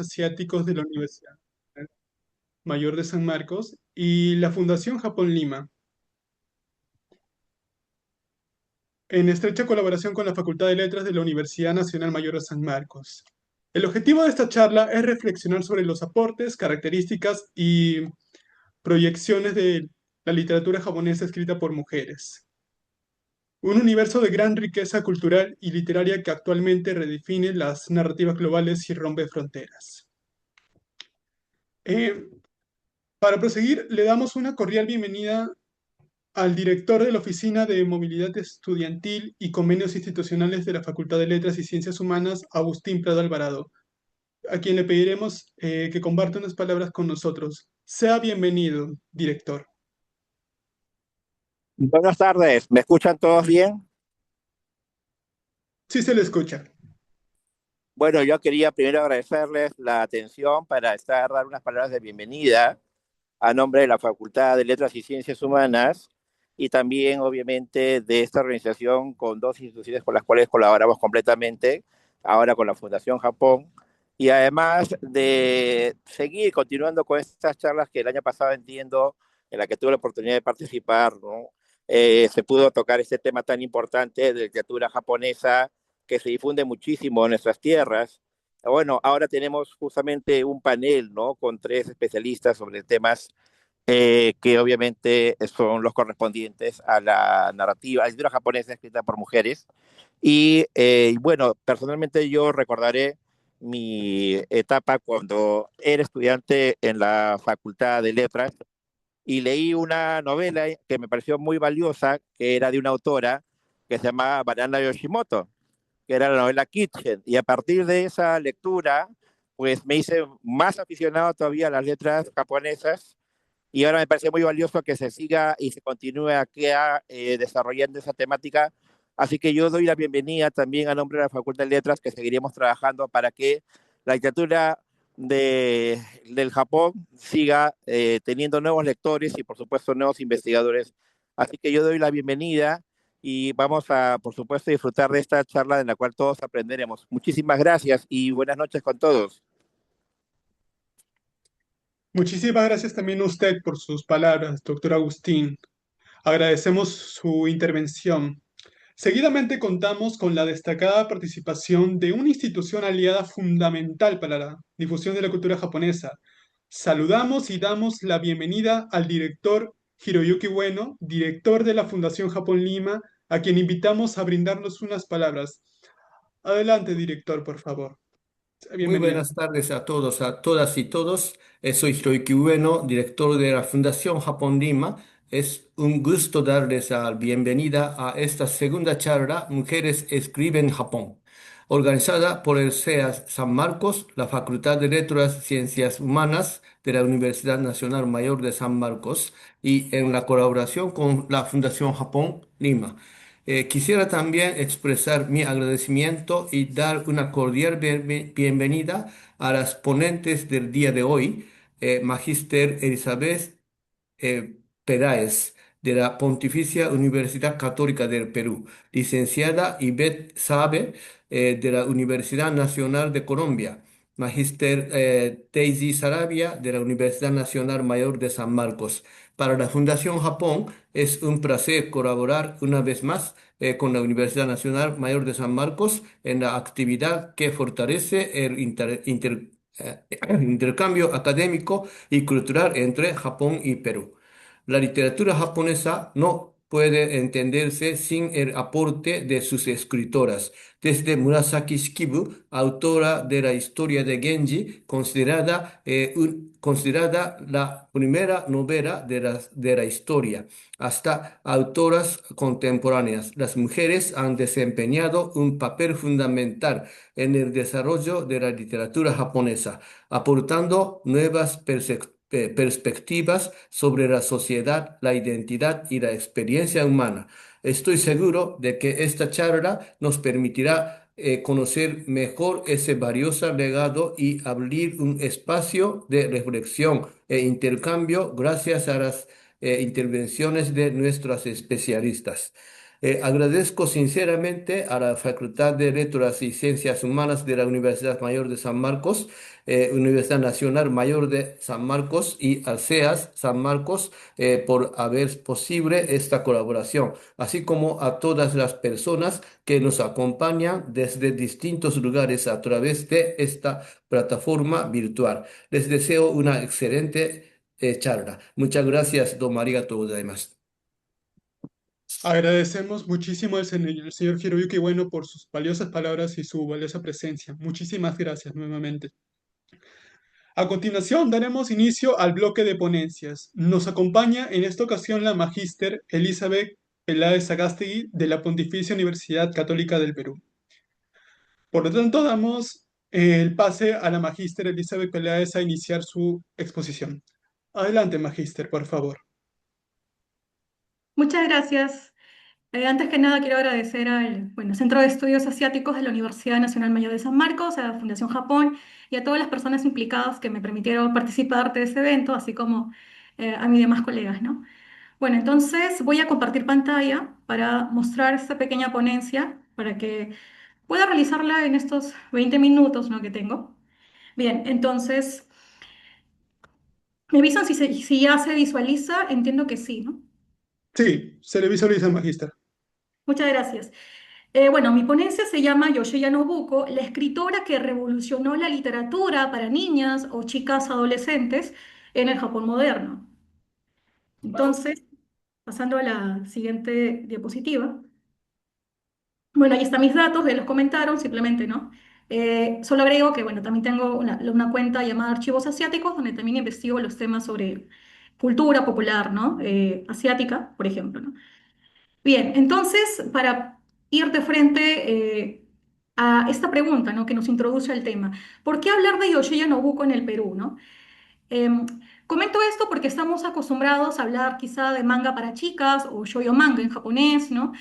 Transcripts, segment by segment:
Asiáticos de la Universidad Mayor de San Marcos y la Fundación Japón Lima, en estrecha colaboración con la Facultad de Letras de la Universidad Nacional Mayor de San Marcos. El objetivo de esta charla es reflexionar sobre los aportes, características y proyecciones de la literatura japonesa escrita por mujeres. Un universo de gran riqueza cultural y literaria que actualmente redefine las narrativas globales y rompe fronteras. Eh, para proseguir, le damos una cordial bienvenida al director de la Oficina de Movilidad Estudiantil y Convenios Institucionales de la Facultad de Letras y Ciencias Humanas, Agustín Prado Alvarado, a quien le pediremos que comparta unas palabras con nosotros. Sea bienvenido, director. Buenas tardes, ¿me escuchan todos bien? Sí se le escucha. Bueno, yo quería primero agradecerles la atención para dar unas palabras de bienvenida a nombre de la Facultad de Letras y Ciencias Humanas y también, obviamente, de esta organización con dos instituciones con las cuales colaboramos completamente, ahora con la Fundación Japón, y además de seguir continuando con estas charlas que el año pasado entiendo, en la que tuve la oportunidad de participar, ¿no? Se pudo tocar este tema tan importante de literatura japonesa que se difunde muchísimo en nuestras tierras. Bueno, ahora tenemos justamente un panel, ¿no? Con tres especialistas sobre temas que obviamente son los correspondientes a la narrativa, a la literatura japonesa escrita por mujeres. Y bueno, personalmente yo recordaré mi etapa cuando era estudiante en la Facultad de Letras y leí una novela que me pareció muy valiosa, que era de una autora que se llamaba Banana Yoshimoto, que era la novela Kitchen. Y a partir de esa lectura, pues me hice más aficionado todavía a las letras japonesas y ahora me parece muy valioso que se siga y se continúe aquí desarrollando esa temática. Así que yo doy la bienvenida también a nombre de la Facultad de Letras, que seguiremos trabajando para que la literatura del Japón siga teniendo nuevos lectores y, por supuesto, nuevos investigadores. Así que yo doy la bienvenida y vamos a, por supuesto, disfrutar de esta charla en la cual todos aprenderemos. Muchísimas gracias y buenas noches con todos. Muchísimas gracias también a usted por sus palabras, doctor Agustín. Agradecemos su intervención. Seguidamente contamos con la destacada participación de una institución aliada fundamental para la difusión de la cultura japonesa. Saludamos y damos la bienvenida al director Hiroyuki Ueno, director de la Fundación Japón Lima, a quien invitamos a brindarnos unas palabras. Adelante, director, por favor. Muy Bienvenido. buenas tardes a todos, a todas y todos. Soy Hiroyuki Ueno, director de la Fundación Japón Lima. Es un gusto darles la bienvenida a esta segunda charla Mujeres Escriben Japón, organizada por el CEAS San Marcos, la Facultad de Letras y Ciencias Humanas de la Universidad Nacional Mayor de San Marcos y en la colaboración con la Fundación Japón Lima. Quisiera también expresar mi agradecimiento y dar una cordial bienvenida a las ponentes del día de hoy, Magíster Elizabeth Peláez, de la Pontificia Universidad Católica del Perú, licenciada Ivette Sabe, de la Universidad Nacional de Colombia, Magíster Daisy Sarabia, de la Universidad Nacional Mayor de San Marcos. Para la Fundación Japón es un placer colaborar una vez más con la Universidad Nacional Mayor de San Marcos en la actividad que fortalece el intercambio académico y cultural entre Japón y Perú. La literatura japonesa no puede entenderse sin el aporte de sus escritoras, desde Murasaki Shikibu, autora de la historia de Genji, considerada la primera novela de la historia, hasta autoras contemporáneas. Las mujeres han desempeñado un papel fundamental en el desarrollo de la literatura japonesa, aportando nuevas perspectivas sobre la sociedad, la identidad y la experiencia humana. Estoy seguro de que esta charla nos permitirá conocer mejor ese valioso legado y abrir un espacio de reflexión e intercambio gracias a las intervenciones de nuestros especialistas. Agradezco sinceramente a la Facultad de Letras y Ciencias Humanas de la Universidad Mayor de San Marcos, Universidad Nacional Mayor de San Marcos y al CEAS San Marcos por haber posible esta colaboración, así como a todas las personas que nos acompañan desde distintos lugares a través de esta plataforma virtual. Les deseo una excelente charla. Muchas gracias, don Arigato gozaimasu. Agradecemos muchísimo al señor Hiroyuki Bueno por sus valiosas palabras y su valiosa presencia. Muchísimas gracias nuevamente. A continuación, daremos inicio al bloque de ponencias. Nos acompaña en esta ocasión la magíster Elizabeth Peláez Sagástegui de la Pontificia Universidad Católica del Perú. Por lo tanto, damos el pase a la magíster Elizabeth Peláez a iniciar su exposición. Adelante, magíster, por favor. Muchas gracias. Antes que nada, quiero agradecer al Centro de Estudios Asiáticos de la Universidad Nacional Mayor de San Marcos, a la Fundación Japón y a todas las personas implicadas que me permitieron participar de este evento, así como a mis demás colegas, ¿no? Bueno, entonces voy a compartir pantalla para mostrar esta pequeña ponencia para que pueda realizarla en estos 20 minutos, ¿no?, que tengo. Bien, entonces, me avisan si ya se visualiza, entiendo que sí, ¿no? Sí, se le visualiza, magíster. Muchas gracias. Mi ponencia se llama Yoshiya Nobuko, la escritora que revolucionó la literatura para niñas o chicas adolescentes en el Japón moderno. Entonces, pasando a la siguiente diapositiva. Bueno, ahí están mis datos, ya los comentaron, simplemente, ¿no? Solo agrego que, también tengo una cuenta llamada Archivos Asiáticos, donde también investigo los temas sobre cultura popular, ¿no? Asiática, por ejemplo, ¿no? Bien, entonces, para ir de frente a esta pregunta, ¿no?, que nos introduce al tema, ¿por qué hablar de Yoshiya Nobuko en el Perú, ¿no? Em, Comento esto porque estamos acostumbrados a hablar quizá de manga para chicas o shoujo manga en japonés, ¿no?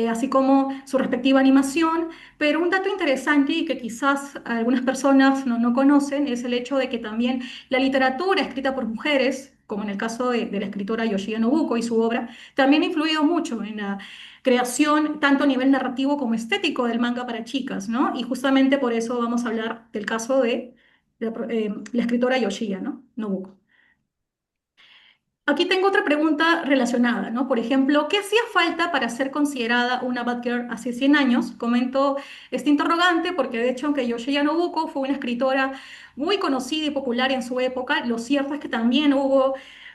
Así como su respectiva animación, pero un dato interesante y que quizás algunas personas no conocen es el hecho de que también la literatura escrita por mujeres, como en el caso de la escritora Yoshiya Nobuko y su obra, también ha influido mucho en la creación tanto a nivel narrativo como estético del manga para chicas, ¿no? Y justamente por eso vamos a hablar del caso de la escritora Yoshiya, ¿no?, Nobuko. Aquí tengo otra pregunta relacionada, ¿no? Por ejemplo, ¿qué hacía falta para ser considerada una bad girl hace 100 años? Comento este interrogante porque de hecho, aunque Yoshiya Nobuko fue una escritora muy conocida y popular en su época, lo cierto es que también hubo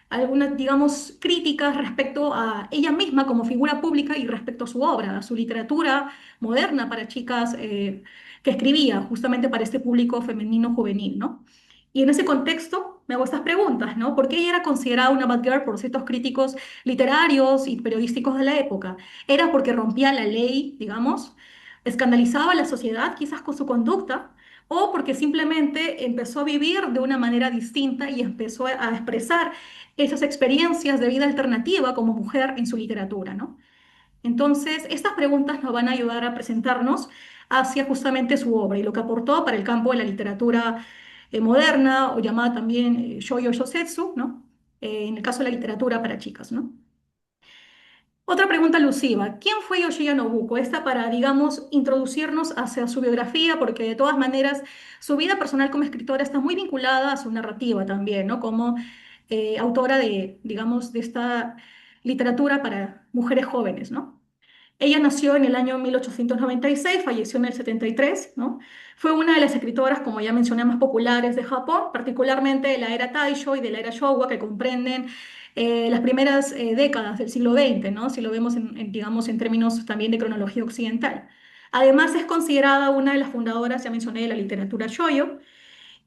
algunas, digamos, críticas respecto a ella misma como figura pública y respecto a su obra, a su literatura moderna para chicas que escribía justamente para este público femenino juvenil, ¿no? Y en ese contexto me hago estas preguntas, ¿no? ¿Por qué ella era considerada una bad girl por ciertos críticos literarios y periodísticos de la época? ¿Era porque rompía la ley, digamos? ¿Escandalizaba a la sociedad quizás con su conducta? ¿O porque simplemente empezó a vivir de una manera distinta y empezó a expresar esas experiencias de vida alternativa como mujer en su literatura, ¿no? Entonces, estas preguntas nos van a ayudar a presentarnos hacia justamente su obra y lo que aportó para el campo de la literatura moderna o llamada también shoujo shosetsu, ¿no? En el caso de la literatura para chicas, ¿no? Otra pregunta alusiva, ¿quién fue Yoshiya Nobuko? Esta para, digamos, introducirnos hacia su biografía, porque de todas maneras su vida personal como escritora está muy vinculada a su narrativa también, ¿no? Como autora de, digamos, de esta literatura para mujeres jóvenes, ¿no? Ella nació en el año 1896, falleció en el 73, ¿no? Fue una de las escritoras, como ya mencioné, más populares de Japón, particularmente de la era Taisho y de la era Showa, que comprenden las primeras décadas del siglo XX, ¿no? Si lo vemos, digamos, en términos también de cronología occidental. Además, es considerada una de las fundadoras, ya mencioné, de la literatura shoujo,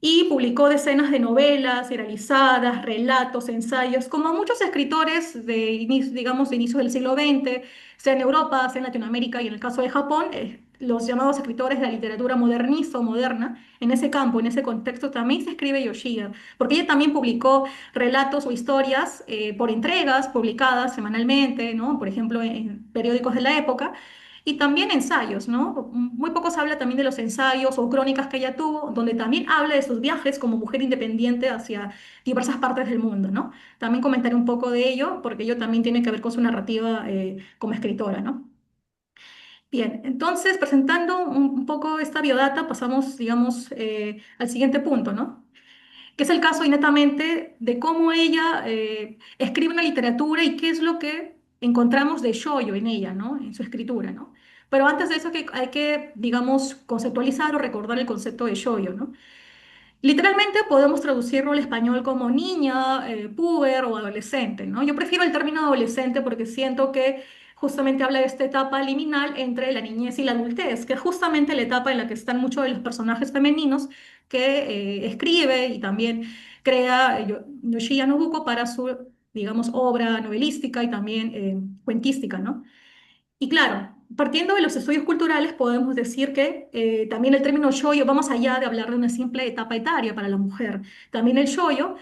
y publicó decenas de novelas serializadas, relatos, ensayos, como muchos escritores de, digamos, de inicios del siglo XX, sea en Europa, sea en Latinoamérica y en el caso de Japón, los llamados escritores de la literatura modernista o moderna, en ese campo, en ese contexto también se escribe Yoshida, porque ella también publicó relatos o historias por entregas publicadas semanalmente, ¿no? Por ejemplo, en periódicos de la época, y también ensayos, ¿no? Muy poco se habla también de los ensayos o crónicas que ella tuvo, donde también habla de sus viajes como mujer independiente hacia diversas partes del mundo, ¿no? También comentaré un poco de ello, porque ello también tiene que ver con su narrativa como escritora, ¿no? Bien, entonces presentando un poco esta biodata, pasamos, digamos, al siguiente punto, ¿no? Que es el caso y netamente de cómo ella escribe una literatura y qué es lo que encontramos de Shoyo en ella, ¿no? En su escritura, ¿no? Pero antes de eso hay que, digamos, conceptualizar o recordar el concepto de Shoyo, ¿no? Literalmente podemos traducirlo al español como niña, puber o adolescente, ¿no? Yo prefiero el término adolescente porque siento que justamente habla de esta etapa liminal entre la niñez y la adultez, que es justamente la etapa en la que están muchos de los personajes femeninos que escribe y también crea Yoshiya Nobuko para su, digamos, obra novelística y también cuentística, ¿no? Y claro, partiendo de los estudios culturales, podemos decir que también el término shoyo va más allá de hablar de una simple etapa etaria para la mujer. También el shoyo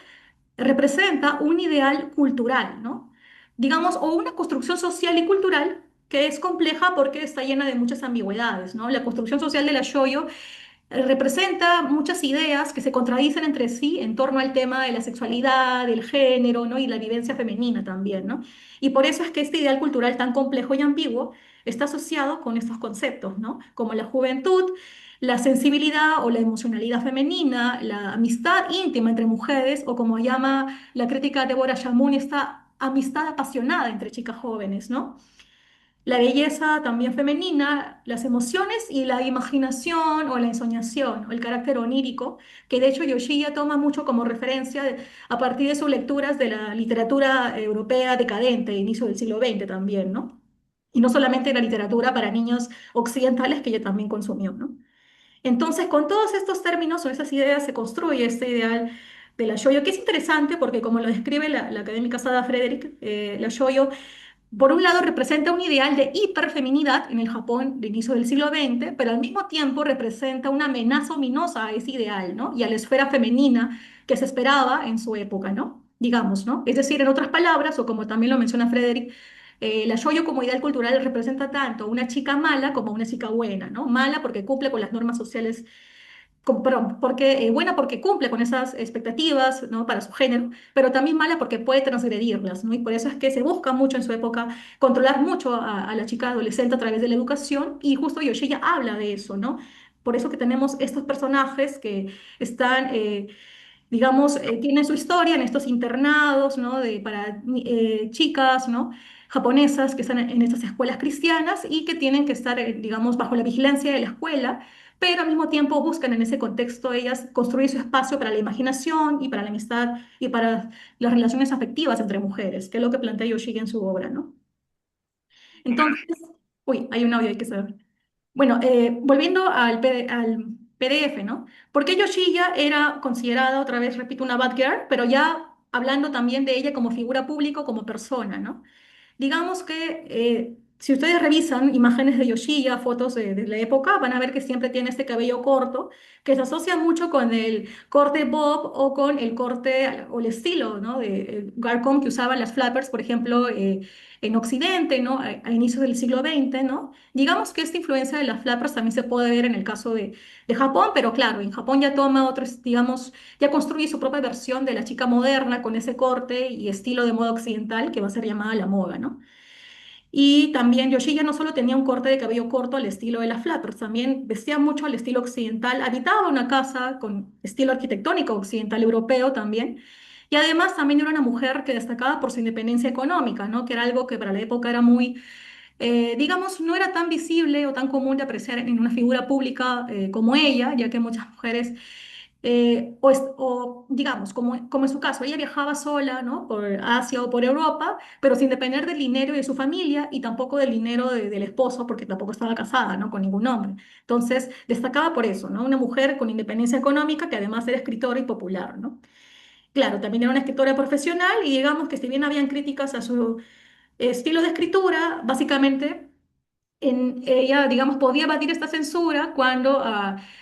representa un ideal cultural, ¿no? Digamos, o una construcción social y cultural que es compleja porque está llena de muchas ambigüedades, ¿no? La construcción social de la shoyo representa muchas ideas que se contradicen entre sí en torno al tema de la sexualidad, del género, ¿no? Y la vivencia femenina también, ¿no? Y por eso es que este ideal cultural tan complejo y ambiguo está asociado con estos conceptos, ¿no? Como la juventud, la sensibilidad o la emocionalidad femenina, la amistad íntima entre mujeres, o como llama la crítica Deborah Shamoun, esta amistad apasionada entre chicas jóvenes, ¿no? La belleza también femenina, las emociones y la imaginación o la ensoñación o el carácter onírico, que de hecho Yoshiya toma mucho como referencia a partir de sus lecturas de la literatura europea decadente, inicio del siglo XX también, ¿no? Y no solamente la literatura para niños occidentales que ella también consumió, ¿no? Entonces, con todos estos términos o esas ideas se construye este ideal de la Shoyo, que es interesante porque como lo describe la académica Sada Frederick, la Shoyo por un lado representa un ideal de hiperfeminidad en el Japón de inicio del siglo XX, pero al mismo tiempo representa una amenaza ominosa a ese ideal, ¿no? Y a la esfera femenina que se esperaba en su época, ¿no? Digamos, ¿no? Es decir, en otras palabras, o como también lo menciona Frederick, la shoujo como ideal cultural representa tanto a una chica mala como a una chica buena, ¿no? Mala porque cumple con las normas sociales perdón, porque, buena porque cumple con esas expectativas, ¿no? Para su género, pero también mala porque puede transgredirlas, ¿no? Y por eso es que se busca mucho en su época controlar mucho a la chica adolescente a través de la educación y justo Yoshiya habla de eso, ¿no? Por eso que tenemos estos personajes que están, digamos, tienen su historia en estos internados, ¿no? Para chicas, ¿no? Japonesas que están en estas escuelas cristianas y que tienen que estar, digamos, bajo la vigilancia de la escuela, pero al mismo tiempo buscan en ese contexto ellas construir su espacio para la imaginación y para la amistad y para las relaciones afectivas entre mujeres, que es lo que plantea Yoshige en su obra, ¿no? Entonces, uy, hay un audio, hay que saber. Bueno, volviendo al PDF, ¿no? ¿Por qué Yoshiya era considerada, otra vez repito, una bad girl, pero ya hablando también de ella como figura pública, como persona, ¿no? Digamos que si ustedes revisan imágenes de Yoshiya, fotos de la época, van a ver que siempre tiene este cabello corto, que se asocia mucho con el corte bob o con el corte o el estilo, ¿no? De Garcom que usaban las flappers, por ejemplo, en Occidente, ¿no? A inicios del siglo XX, ¿no? Digamos que esta influencia de las flappers también se puede ver en el caso de Japón, pero claro, en Japón ya toma otros, digamos, ya construye su propia versión de la chica moderna con ese corte y estilo de moda occidental que va a ser llamada la moda, ¿no? Y también Yoshiya no solo tenía un corte de cabello corto al estilo de las flappers, también vestía mucho al estilo occidental, habitaba una casa con estilo arquitectónico occidental europeo también. Y además también era una mujer que destacaba por su independencia económica, ¿no? Que era algo que para la época era muy, digamos, no era tan visible o tan común de apreciar en una figura pública como ella, ya que muchas mujeres o, digamos, como en su caso, ella viajaba sola, ¿no? Por Asia o por Europa, pero sin depender del dinero de su familia y tampoco del dinero del esposo, porque tampoco estaba casada, ¿no? Con ningún hombre. Entonces, destacaba por eso, ¿no? Una mujer con independencia económica que además era escritora y popular, ¿no? Claro, también era una escritora profesional y digamos que si bien habían críticas a su estilo de escritura, básicamente ella, digamos, podía batir esta censura cuando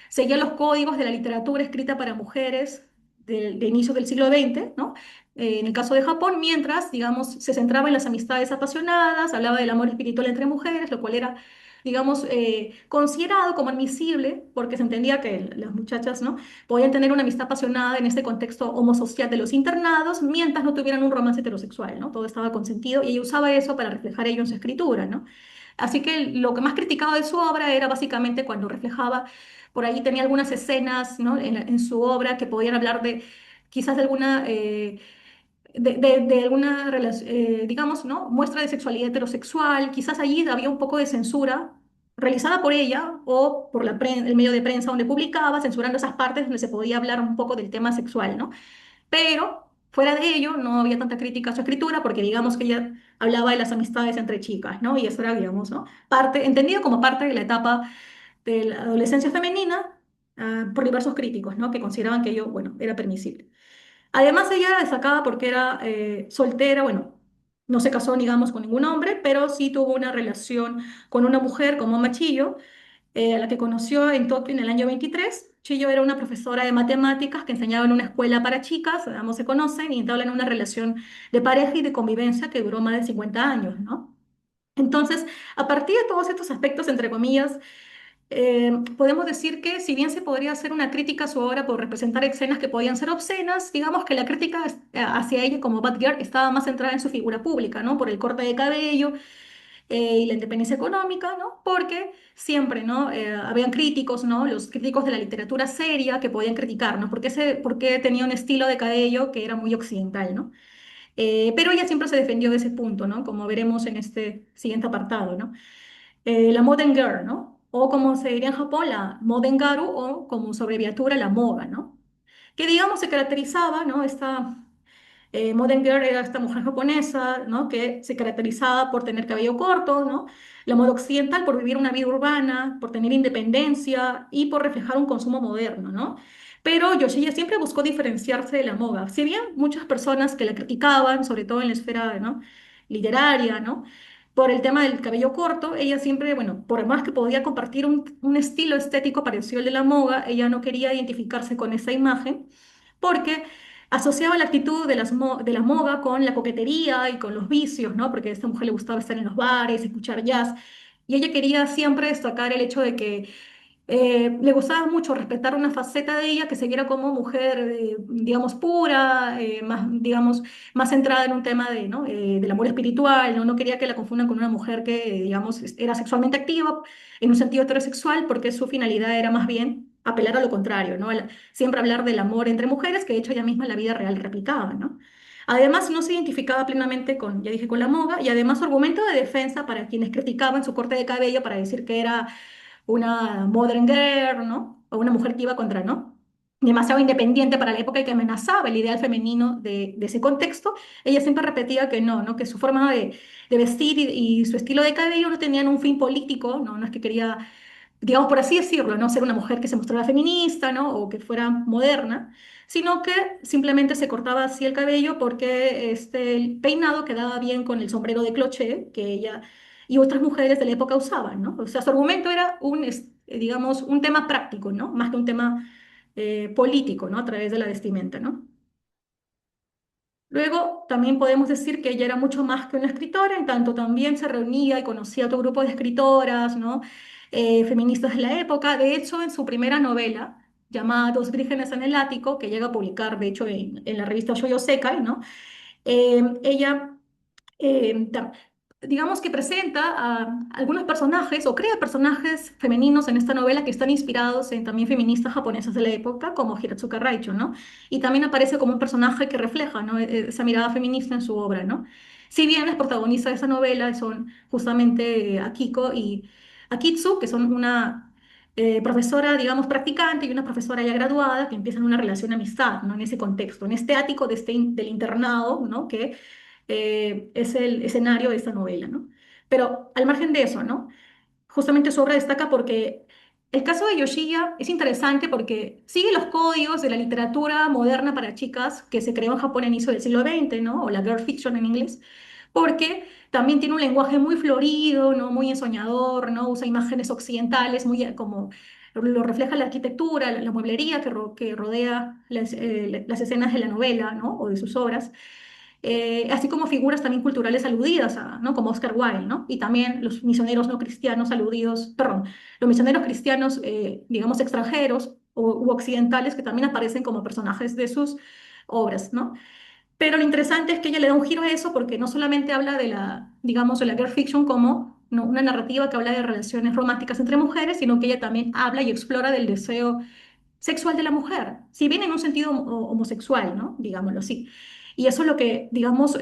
seguía los códigos de la literatura escrita para mujeres de inicio del siglo XX, ¿no? En el caso de Japón, mientras, digamos, se centraba en las amistades apasionadas, hablaba del amor espiritual entre mujeres, lo cual era, digamos, considerado como admisible, porque se entendía que las muchachas, ¿no? Podían tener una amistad apasionada en este contexto homosocial de los internados, mientras no tuvieran un romance heterosexual, ¿no? Todo estaba consentido y ella usaba eso para reflejar ello en su escritura, ¿no? Así que lo que más criticaba de su obra era básicamente cuando reflejaba, por ahí tenía algunas escenas, ¿no? en su obra que podían hablar de quizás de alguna de alguna digamos, ¿no? muestra de sexualidad heterosexual, quizás allí había un poco de censura realizada por ella o por el medio de prensa donde publicaba, censurando esas partes donde se podía hablar un poco del tema sexual, ¿no? Pero fuera de ello no había tanta crítica a su escritura porque digamos que ella hablaba de las amistades entre chicas, ¿no? Y eso era, digamos, ¿no? Entendido como parte de la etapa de la adolescencia femenina, por diversos críticos, ¿no? Que consideraban que ello, bueno, era permisible. Además, ella era destacada porque era soltera, bueno, no se casó, digamos, con ningún hombre, pero sí tuvo una relación con una mujer como Machillo, a la que conoció en Tokio en el año 23. Chillo era una profesora de matemáticas que enseñaba en una escuela para chicas, ambos se conocen y entablan una relación de pareja y de convivencia que duró más de 50 años, ¿no? Entonces, a partir de todos estos aspectos, entre comillas, podemos decir que si bien se podría hacer una crítica a su obra por representar escenas que podían ser obscenas, digamos que la crítica hacia ella como Bad Girl estaba más centrada en su figura pública, ¿no? Por el corte de cabello y la independencia económica, ¿no? Porque siempre, ¿no? Habían críticos, ¿no? Los críticos de la literatura seria que podían criticar, ¿no? Porque tenía un estilo de cabello que era muy occidental, ¿no? Pero ella siempre se defendió de ese punto, ¿no? Como veremos en este siguiente apartado, ¿no? La Modern Girl, ¿no? O como se diría en Japón, la Modern Garu, o como su abreviatura, la MOGA, ¿no? Que digamos se caracterizaba, ¿no? Esta Modern Girl era esta mujer japonesa, ¿no? Que se caracterizaba por tener cabello corto, ¿no? La moda occidental por vivir una vida urbana, por tener independencia y por reflejar un consumo moderno, ¿no? Pero Yoshiya siempre buscó diferenciarse de la moda. Si bien muchas personas que la criticaban, sobre todo en la esfera, ¿no? literaria, ¿no? por el tema del cabello corto, ella siempre, bueno, por más que podía compartir un estilo estético parecido al de la moda, ella no quería identificarse con esa imagen porque asociaba la actitud de la moda con la coquetería y con los vicios, ¿no? Porque a esta mujer le gustaba estar en los bares, escuchar jazz, y ella quería siempre destacar el hecho de que le gustaba mucho respetar una faceta de ella que se viera como mujer, digamos, pura, más, digamos, más centrada en un tema ¿no? Del amor espiritual, ¿no? No quería que la confundan con una mujer que, digamos, era sexualmente activa en un sentido heterosexual, porque su finalidad era más bien apelar a lo contrario, ¿no? Siempre hablar del amor entre mujeres, que de hecho ella misma en la vida real replicaba, ¿no? Además, no se identificaba plenamente con, ya dije, con la moda, y además su argumento de defensa para quienes criticaban su corte de cabello para decir que era una modern girl, ¿no? O una mujer que iba contra, ¿no? Demasiado independiente para la época y que amenazaba el ideal femenino de ese contexto, ella siempre repetía que no, ¿no? Que su forma de vestir y su estilo de cabello no tenían un fin político, ¿no? No es que quería, digamos por así decirlo, ¿no? Ser una mujer que se mostrara feminista, ¿no? O que fuera moderna, sino que simplemente se cortaba así el cabello porque el peinado quedaba bien con el sombrero de cloché que ella y otras mujeres de la época usaban, ¿no? O sea, su argumento era digamos, un tema práctico, ¿no? Más que un tema político, ¿no? A través de la vestimenta, ¿no? Luego, también podemos decir que ella era mucho más que una escritora, en tanto también se reunía y conocía a otro grupo de escritoras, ¿no? Feministas de la época. De hecho, en su primera novela, llamada Dos vírgenes en el ático, que llega a publicar, de hecho, en la revista Shoujo Sekai, ¿no? Ella eh, tam- digamos que presenta a algunos personajes o crea personajes femeninos en esta novela que están inspirados en también feministas japonesas de la época, como Hiratsuka Raicho, ¿no? Y también aparece como un personaje que refleja, ¿no? esa mirada feminista en su obra, ¿no? Si bien las protagonistas de esa novela son justamente Akiko y Akitsu, que son una profesora, digamos, practicante y una profesora ya graduada que empiezan una relación de amistad, ¿no? En ese contexto, en este ático del internado, ¿no? Que es el escenario de esta novela, ¿no? Pero al margen de eso, ¿no? Justamente su obra destaca porque el caso de Yoshiya es interesante porque sigue los códigos de la literatura moderna para chicas que se creó en Japón a inicio del siglo XX, ¿no? O la girl fiction en inglés, porque también tiene un lenguaje muy florido, ¿no? Muy ensoñador, ¿no? Usa imágenes occidentales, muy como lo refleja la arquitectura, la mueblería que rodea las escenas de la novela, ¿no? O de sus obras así como figuras también culturales aludidas, ¿no? Como Oscar Wilde, ¿no? Y también los misioneros no cristianos aludidos, perdón, los misioneros cristianos, digamos, extranjeros u occidentales que también aparecen como personajes de sus obras, ¿no? Pero lo interesante es que ella le da un giro a eso porque no solamente habla de la, digamos, de la girl fiction como no una narrativa que habla de relaciones románticas entre mujeres, sino que ella también habla y explora del deseo sexual de la mujer, si bien en un sentido homosexual, ¿no? Digámoslo así. Y eso es lo que, digamos,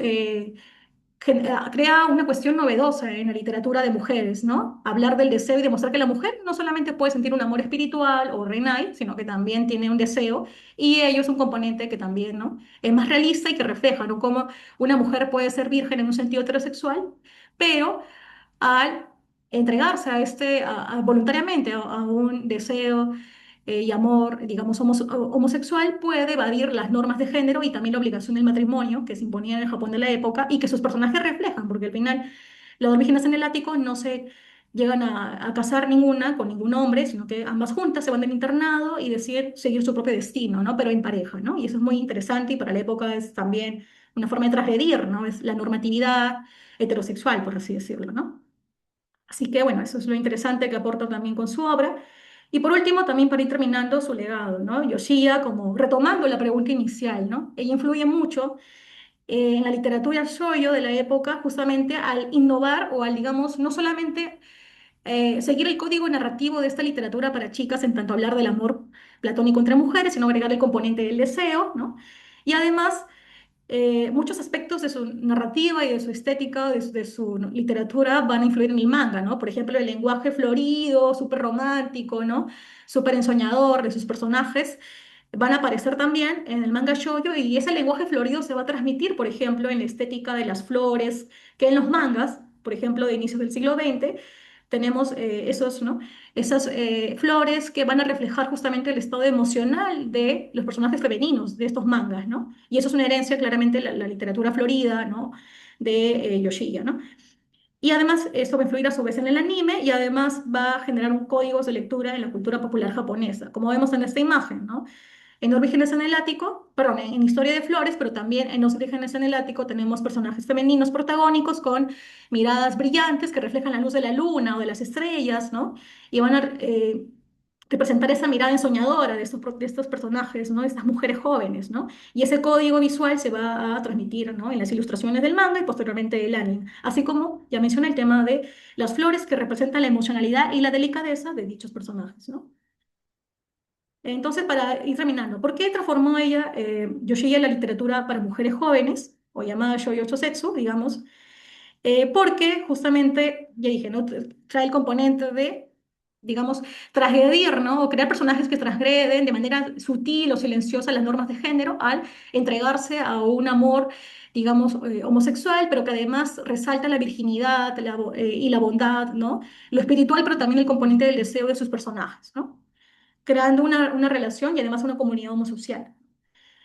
crea una cuestión novedosa en la literatura de mujeres, ¿no? Hablar del deseo y demostrar que la mujer no solamente puede sentir un amor espiritual o renal, sino que también tiene un deseo, y ello es un componente que también, ¿no? Es más realista y que refleja, ¿no? Cómo una mujer puede ser virgen en un sentido heterosexual, pero al entregarse a voluntariamente a un deseo y amor, digamos, homosexual, puede evadir las normas de género y también la obligación del matrimonio que se imponía en el Japón de la época y que sus personajes reflejan, porque al final las vírgenes en el ático no se llegan a casar ninguna con ningún hombre, sino que ambas juntas se van del internado y deciden seguir su propio destino, ¿no? Pero en pareja, ¿no? Y eso es muy interesante y para la época es también una forma de transgredir, ¿no? Es la normatividad heterosexual, por así decirlo, ¿no? Así que bueno, eso es lo interesante que aporta también con su obra. Y por último, también para ir terminando su legado, ¿no? Yoshia, como retomando la pregunta inicial, ¿no? Ella influye mucho en la literatura shoujo de la época justamente al innovar o al, digamos, no solamente seguir el código narrativo de esta literatura para chicas en tanto hablar del amor platónico entre mujeres, sino agregar el componente del deseo, ¿no? Y además muchos aspectos de su narrativa y de su estética, de su ¿no? literatura van a influir en el manga, ¿no? Por ejemplo, el lenguaje florido, súper romántico, ¿no? Súper ensoñador de sus personajes van a aparecer también en el manga shoujo y ese lenguaje florido se va a transmitir, por ejemplo, en la estética de las flores, que en los mangas, por ejemplo, de inicios del siglo XX, tenemos esos, ¿no? Esas flores que van a reflejar justamente el estado emocional de los personajes femeninos de estos mangas, ¿no? Y eso es una herencia claramente de la literatura florida, ¿no? De Yoshiya, ¿no? Y además esto va a influir a su vez en el anime y además va a generar un código de lectura en la cultura popular japonesa, como vemos en esta imagen, ¿no? En Orígenes en el Ático, perdón, en Historia de Flores, pero también en Los Orígenes en el Ático tenemos personajes femeninos protagónicos con miradas brillantes que reflejan la luz de la luna o de las estrellas, ¿no? Y van a representar esa mirada ensoñadora de estos personajes, ¿no? De estas mujeres jóvenes, ¿no? Y ese código visual se va a transmitir, ¿no? En las ilustraciones del manga y posteriormente del anime. Así como ya mencioné el tema de las flores que representan la emocionalidad y la delicadeza de dichos personajes, ¿no? Entonces, para ir terminando, ¿por qué transformó ella Yoshiya la literatura para mujeres jóvenes, o llamada Shoujo Chosetsu, digamos? Porque justamente, ya dije, ¿no? Trae el componente de, digamos, transgredir, ¿no? O crear personajes que transgreden de manera sutil o silenciosa las normas de género al entregarse a un amor, digamos, homosexual, pero que además resalta la virginidad y la bondad, ¿no? Lo espiritual, pero también el componente del deseo de sus personajes, ¿no? Creando una relación y además una comunidad homosocial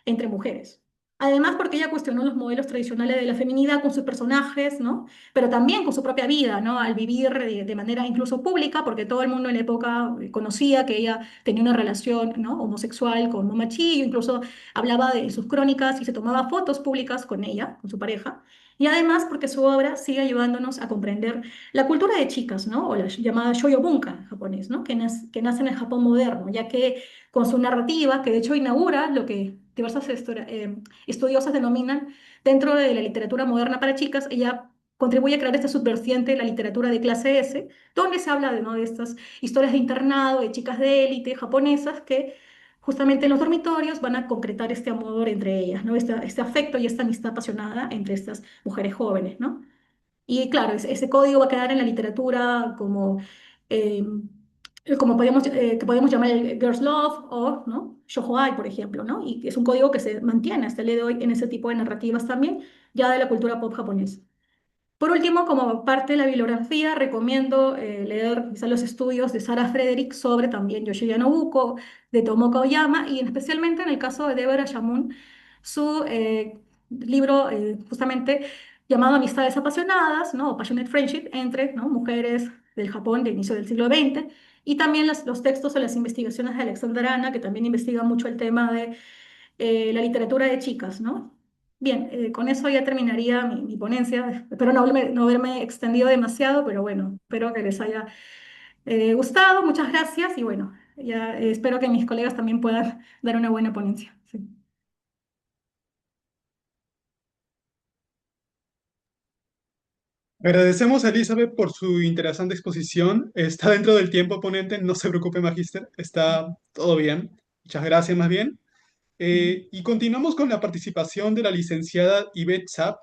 entre mujeres. Además, porque ella cuestionó los modelos tradicionales de la feminidad con sus personajes, ¿no? Pero también con su propia vida, ¿no? Al vivir de manera incluso pública, porque todo el mundo en la época conocía que ella tenía una relación, ¿no? homosexual con Moma Chiyo, incluso hablaba de sus crónicas y se tomaba fotos públicas con ella, con su pareja. Y además porque su obra sigue ayudándonos a comprender la cultura de chicas, ¿no? O la llamada shoyobunka en japonés, ¿no? Que nace en el Japón moderno, ya que con su narrativa, que de hecho inaugura lo que diversas estudiosas denominan dentro de la literatura moderna para chicas, ella contribuye a crear esta subversiente, la literatura de clase S, donde se habla de, ¿no? de estas historias de internado, de chicas de élite japonesas que justamente en los dormitorios van a concretar este amor entre ellas, ¿no? Este afecto y esta amistad apasionada entre estas mujeres jóvenes, ¿no? Y claro, ese código va a quedar en la literatura eh, como que podemos llamar el Girls Love o ¿no? Shoujo-ai, por ejemplo, ¿no? Y es un código que se mantiene hasta el día de hoy en ese tipo de narrativas también, ya de la cultura pop japonesa. Por último, como parte de la bibliografía, recomiendo leer quizá los estudios de Sarah Frederick sobre también Yoshida Nobuko, de Tomoka Oyama, y especialmente en el caso de Deborah Shamoun, su libro justamente llamado Amistades apasionadas, ¿no? O Passionate Friendship, entre ¿no? mujeres del Japón de inicio del siglo XX, y también los textos o las investigaciones de Alexander Anna, que también investiga mucho el tema de la literatura de chicas, ¿no? Bien, con eso ya terminaría mi ponencia. Espero no haberme extendido demasiado, pero bueno, espero que les haya gustado. Muchas gracias y bueno, ya espero que mis colegas también puedan dar una buena ponencia. Sí. Agradecemos a Elizabeth por su interesante exposición. Está dentro del tiempo, ponente. No se preocupe, Magíster. Está todo bien. Muchas gracias, más bien. Y continuamos con la participación de la licenciada Ivette Sapp,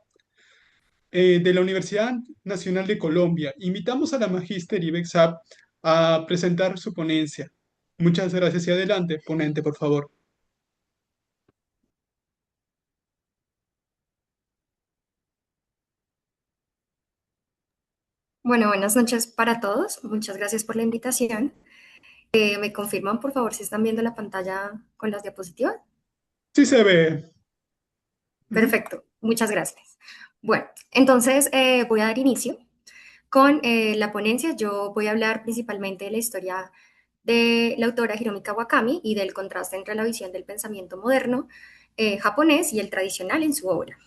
de la Universidad Nacional de Colombia. Invitamos a la Magíster Ivette Sapp a presentar su ponencia. Muchas gracias y adelante, ponente, por favor. Bueno, buenas noches para todos. Muchas gracias por la invitación. ¿Me confirman, por favor, si están viendo la pantalla con las diapositivas? Sí se ve. Ujú. Perfecto, muchas gracias. Bueno, entonces voy a dar inicio con la ponencia. Yo voy a hablar principalmente de la historia de la autora Hiromi Kawakami y del contraste entre la visión del pensamiento moderno japonés y el tradicional en su obra.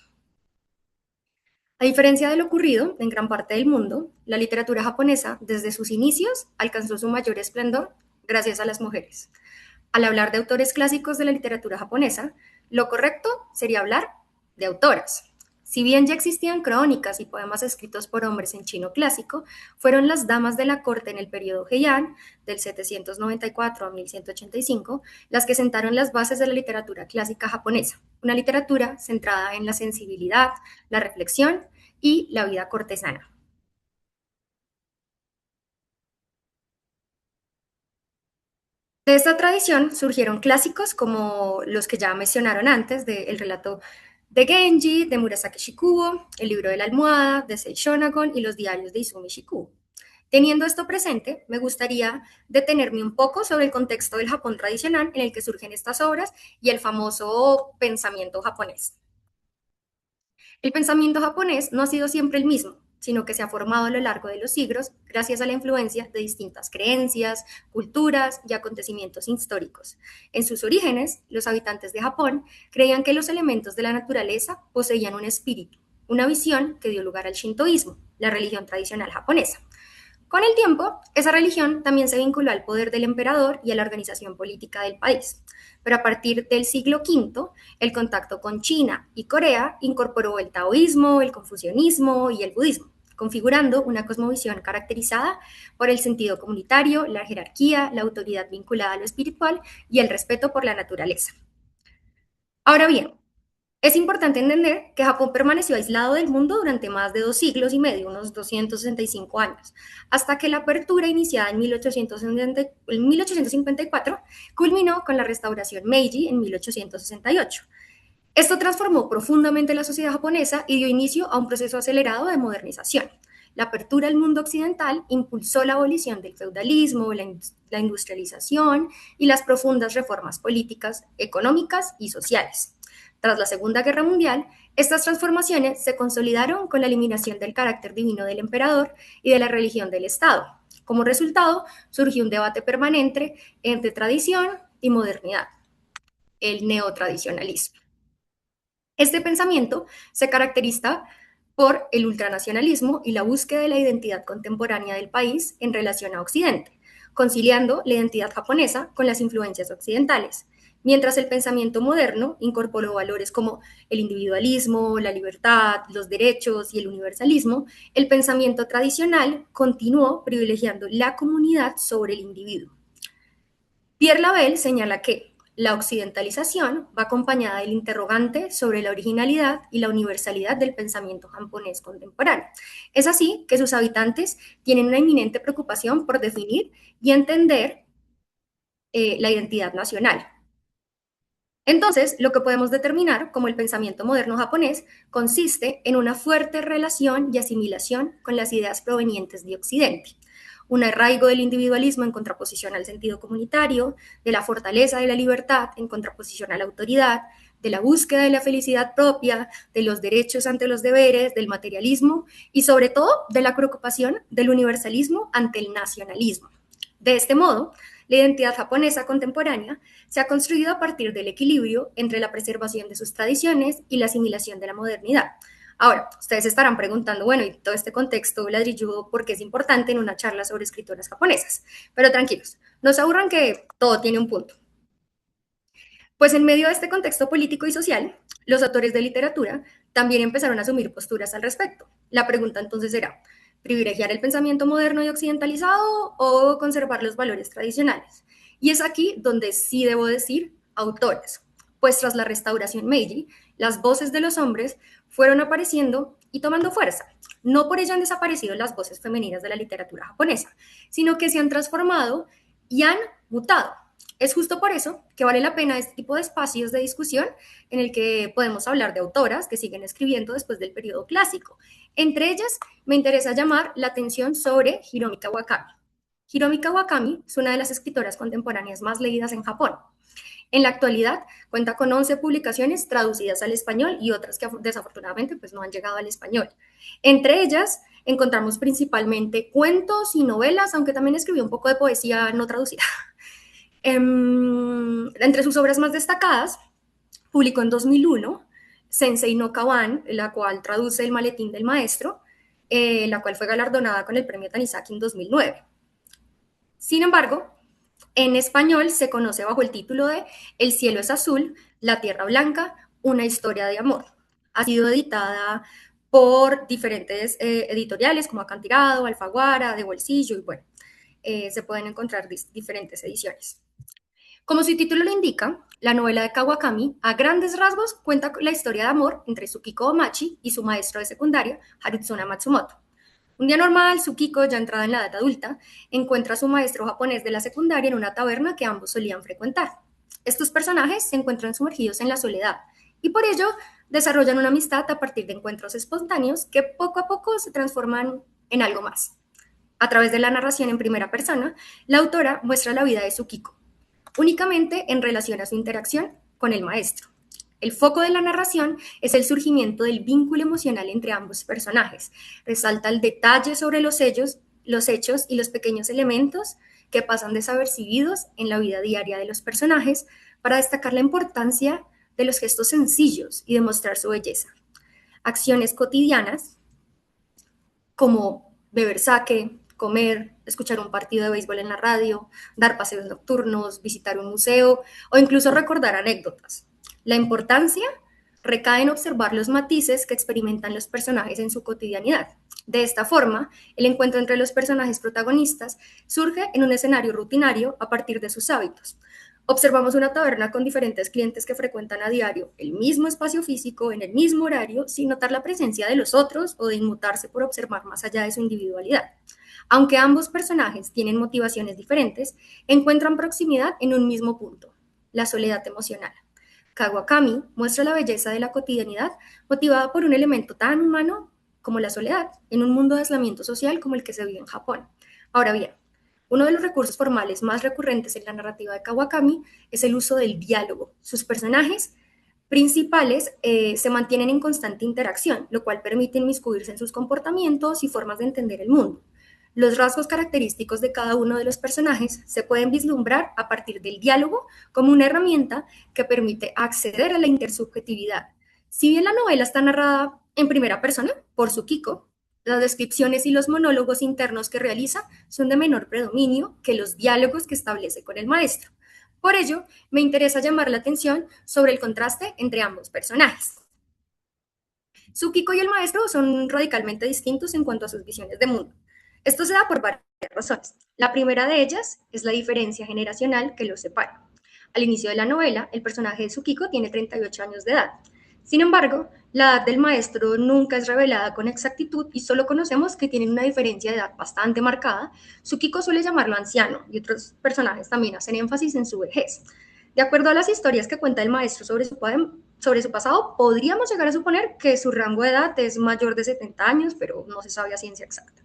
A diferencia de lo ocurrido en gran parte del mundo, la literatura japonesa, desde sus inicios, alcanzó su mayor esplendor gracias a las mujeres. Al hablar de autores clásicos de la literatura japonesa, lo correcto sería hablar de autoras. Si bien ya existían crónicas y poemas escritos por hombres en chino clásico, fueron las damas de la corte en el periodo Heian, del 794 a 1185, las que sentaron las bases de la literatura clásica japonesa, una literatura centrada en la sensibilidad, la reflexión y la vida cortesana. De esta tradición surgieron clásicos como los que ya mencionaron antes, el relato de Genji, de Murasaki Shikubo, el libro de la almohada, de Sei Shonagon y los diarios de Izumi Shikubo. Teniendo esto presente, me gustaría detenerme un poco sobre el contexto del Japón tradicional en el que surgen estas obras y el famoso pensamiento japonés. El pensamiento japonés no ha sido siempre el mismo, sino que se ha formado a lo largo de los siglos gracias a la influencia de distintas creencias, culturas y acontecimientos históricos. En sus orígenes, los habitantes de Japón creían que los elementos de la naturaleza poseían un espíritu, una visión que dio lugar al shintoísmo, la religión tradicional japonesa. Con el tiempo, esa religión también se vinculó al poder del emperador y a la organización política del país. Pero a partir del siglo V, el contacto con China y Corea incorporó el taoísmo, el confucianismo y el budismo, configurando una cosmovisión caracterizada por el sentido comunitario, la jerarquía, la autoridad vinculada a lo espiritual y el respeto por la naturaleza. Ahora bien, es importante entender que Japón permaneció aislado del mundo durante más de 2 siglos y medio, unos 265 años, hasta que la apertura iniciada en 1854 culminó con la restauración Meiji en 1868. Esto transformó profundamente la sociedad japonesa y dio inicio a un proceso acelerado de modernización. La apertura al mundo occidental impulsó la abolición del feudalismo, la industrialización y las profundas reformas políticas, económicas y sociales. Tras la Segunda Guerra Mundial, estas transformaciones se consolidaron con la eliminación del carácter divino del emperador y de la religión del Estado. Como resultado, surgió un debate permanente entre tradición y modernidad, el neotradicionalismo. Este pensamiento se caracteriza por el ultranacionalismo y la búsqueda de la identidad contemporánea del país en relación a Occidente, conciliando la identidad japonesa con las influencias occidentales, mientras el pensamiento moderno incorporó valores como el individualismo, la libertad, los derechos y el universalismo. El pensamiento tradicional continuó privilegiando la comunidad sobre el individuo. Pierre Lavelle señala que la occidentalización va acompañada del interrogante sobre la originalidad y la universalidad del pensamiento japonés contemporáneo. Es así que sus habitantes tienen una inminente preocupación por definir y entender la identidad nacional. Entonces, lo que podemos determinar como el pensamiento moderno japonés consiste en una fuerte relación y asimilación con las ideas provenientes de Occidente, un arraigo del individualismo en contraposición al sentido comunitario, de la fortaleza de la libertad en contraposición a la autoridad, de la búsqueda de la felicidad propia, de los derechos ante los deberes, del materialismo y sobre todo de la preocupación del universalismo ante el nacionalismo. De este modo, la identidad japonesa contemporánea se ha construido a partir del equilibrio entre la preservación de sus tradiciones y la asimilación de la modernidad. Ahora, ustedes estarán preguntando, bueno, y todo este contexto ladrilludo, ¿por qué es importante en una charla sobre escritoras japonesas? Pero tranquilos, no se aburran que todo tiene un punto. Pues en medio de este contexto político y social, Los autores de literatura también empezaron a asumir posturas al respecto. La pregunta entonces era, ¿privilegiar el pensamiento moderno y occidentalizado o conservar los valores tradicionales? Y es aquí donde sí debo decir autores, pues tras la restauración Meiji, las voces de los hombres fueron apareciendo y tomando fuerza. No por ello han desaparecido las voces femeninas de la literatura japonesa, sino que se han transformado y han mutado. Es justo por eso que vale la pena este tipo de espacios de discusión en el que podemos hablar de autoras que siguen escribiendo después del periodo clásico. Entre ellas, me interesa llamar la atención sobre Hiromi Kawakami. Hiromi Kawakami es una de las escritoras contemporáneas más leídas en Japón. En la actualidad cuenta con 11 publicaciones traducidas al español y otras que desafortunadamente pues, no han llegado al español. Entre ellas encontramos principalmente cuentos y novelas, aunque también escribió un poco de poesía no traducida. Entre sus obras más destacadas, publicó en 2001 Sensei no Kawan, la cual traduce El maletín del maestro, la cual fue galardonada con el premio Tanizaki en 2009. Sin embargo, en español se conoce bajo el título de El cielo es azul, la tierra blanca, una historia de amor. Ha sido editada por diferentes editoriales como Acantirado, Alfaguara, De Bolsillo y bueno, se pueden encontrar diferentes ediciones. Como su título lo indica, la novela de Kawakami, a grandes rasgos, cuenta la historia de amor entre Tsukiko Omachi y su maestro de secundaria, Harutsuna Matsumoto. Un día normal, Tsukiko, ya entrada en la edad adulta, encuentra a su maestro japonés de la secundaria en una taberna que ambos solían frecuentar. Estos personajes se encuentran sumergidos en la soledad y por ello desarrollan una amistad a partir de encuentros espontáneos que poco a poco se transforman en algo más. A través de la narración en primera persona, la autora muestra la vida de Tsukiko, únicamente en relación a su interacción con el maestro. El foco de la narración es el surgimiento del vínculo emocional entre ambos personajes. Resalta el detalle sobre los hechos y los pequeños elementos que pasan desapercibidos en la vida diaria de los personajes para destacar la importancia de los gestos sencillos y demostrar su belleza. Acciones cotidianas como beber sake, comer, escuchar un partido de béisbol en la radio, dar paseos nocturnos, visitar un museo o incluso recordar anécdotas. La importancia recae en observar los matices que experimentan los personajes en su cotidianidad. De esta forma, el encuentro entre los personajes protagonistas surge en un escenario rutinario a partir de sus hábitos. Observamos una taberna con diferentes clientes que frecuentan a diario el mismo espacio físico en el mismo horario sin notar la presencia de los otros o de inmutarse por observar más allá de su individualidad. Aunque ambos personajes tienen motivaciones diferentes, encuentran proximidad en un mismo punto, la soledad emocional. Kawakami muestra la belleza de la cotidianidad motivada por un elemento tan humano como la soledad, en un mundo de aislamiento social como el que se vive en Japón. Ahora bien, uno de los recursos formales más recurrentes en la narrativa de Kawakami es el uso del diálogo. Sus personajes principales se mantienen en constante interacción, lo cual permite inmiscuirse en sus comportamientos y formas de entender el mundo. Los rasgos característicos de cada uno de los personajes se pueden vislumbrar a partir del diálogo como una herramienta que permite acceder a la intersubjetividad. Si bien la novela está narrada en primera persona por Tsukiko, las descripciones y los monólogos internos que realiza son de menor predominio que los diálogos que establece con el maestro. Por ello, me interesa llamar la atención sobre el contraste entre ambos personajes. Tsukiko y el maestro son radicalmente distintos en cuanto a sus visiones de mundo. Esto se da por varias razones. La primera de ellas es la diferencia generacional que los separa. Al inicio de la novela, el personaje de Tsukiko tiene 38 años de edad. Sin embargo, la edad del maestro nunca es revelada con exactitud y solo conocemos que tienen una diferencia de edad bastante marcada. Tsukiko suele llamarlo anciano y otros personajes también hacen énfasis en su vejez. De acuerdo a las historias que cuenta el maestro sobre su pasado, podríamos llegar a suponer que su rango de edad es mayor de 70 años, pero no se sabe a ciencia exacta.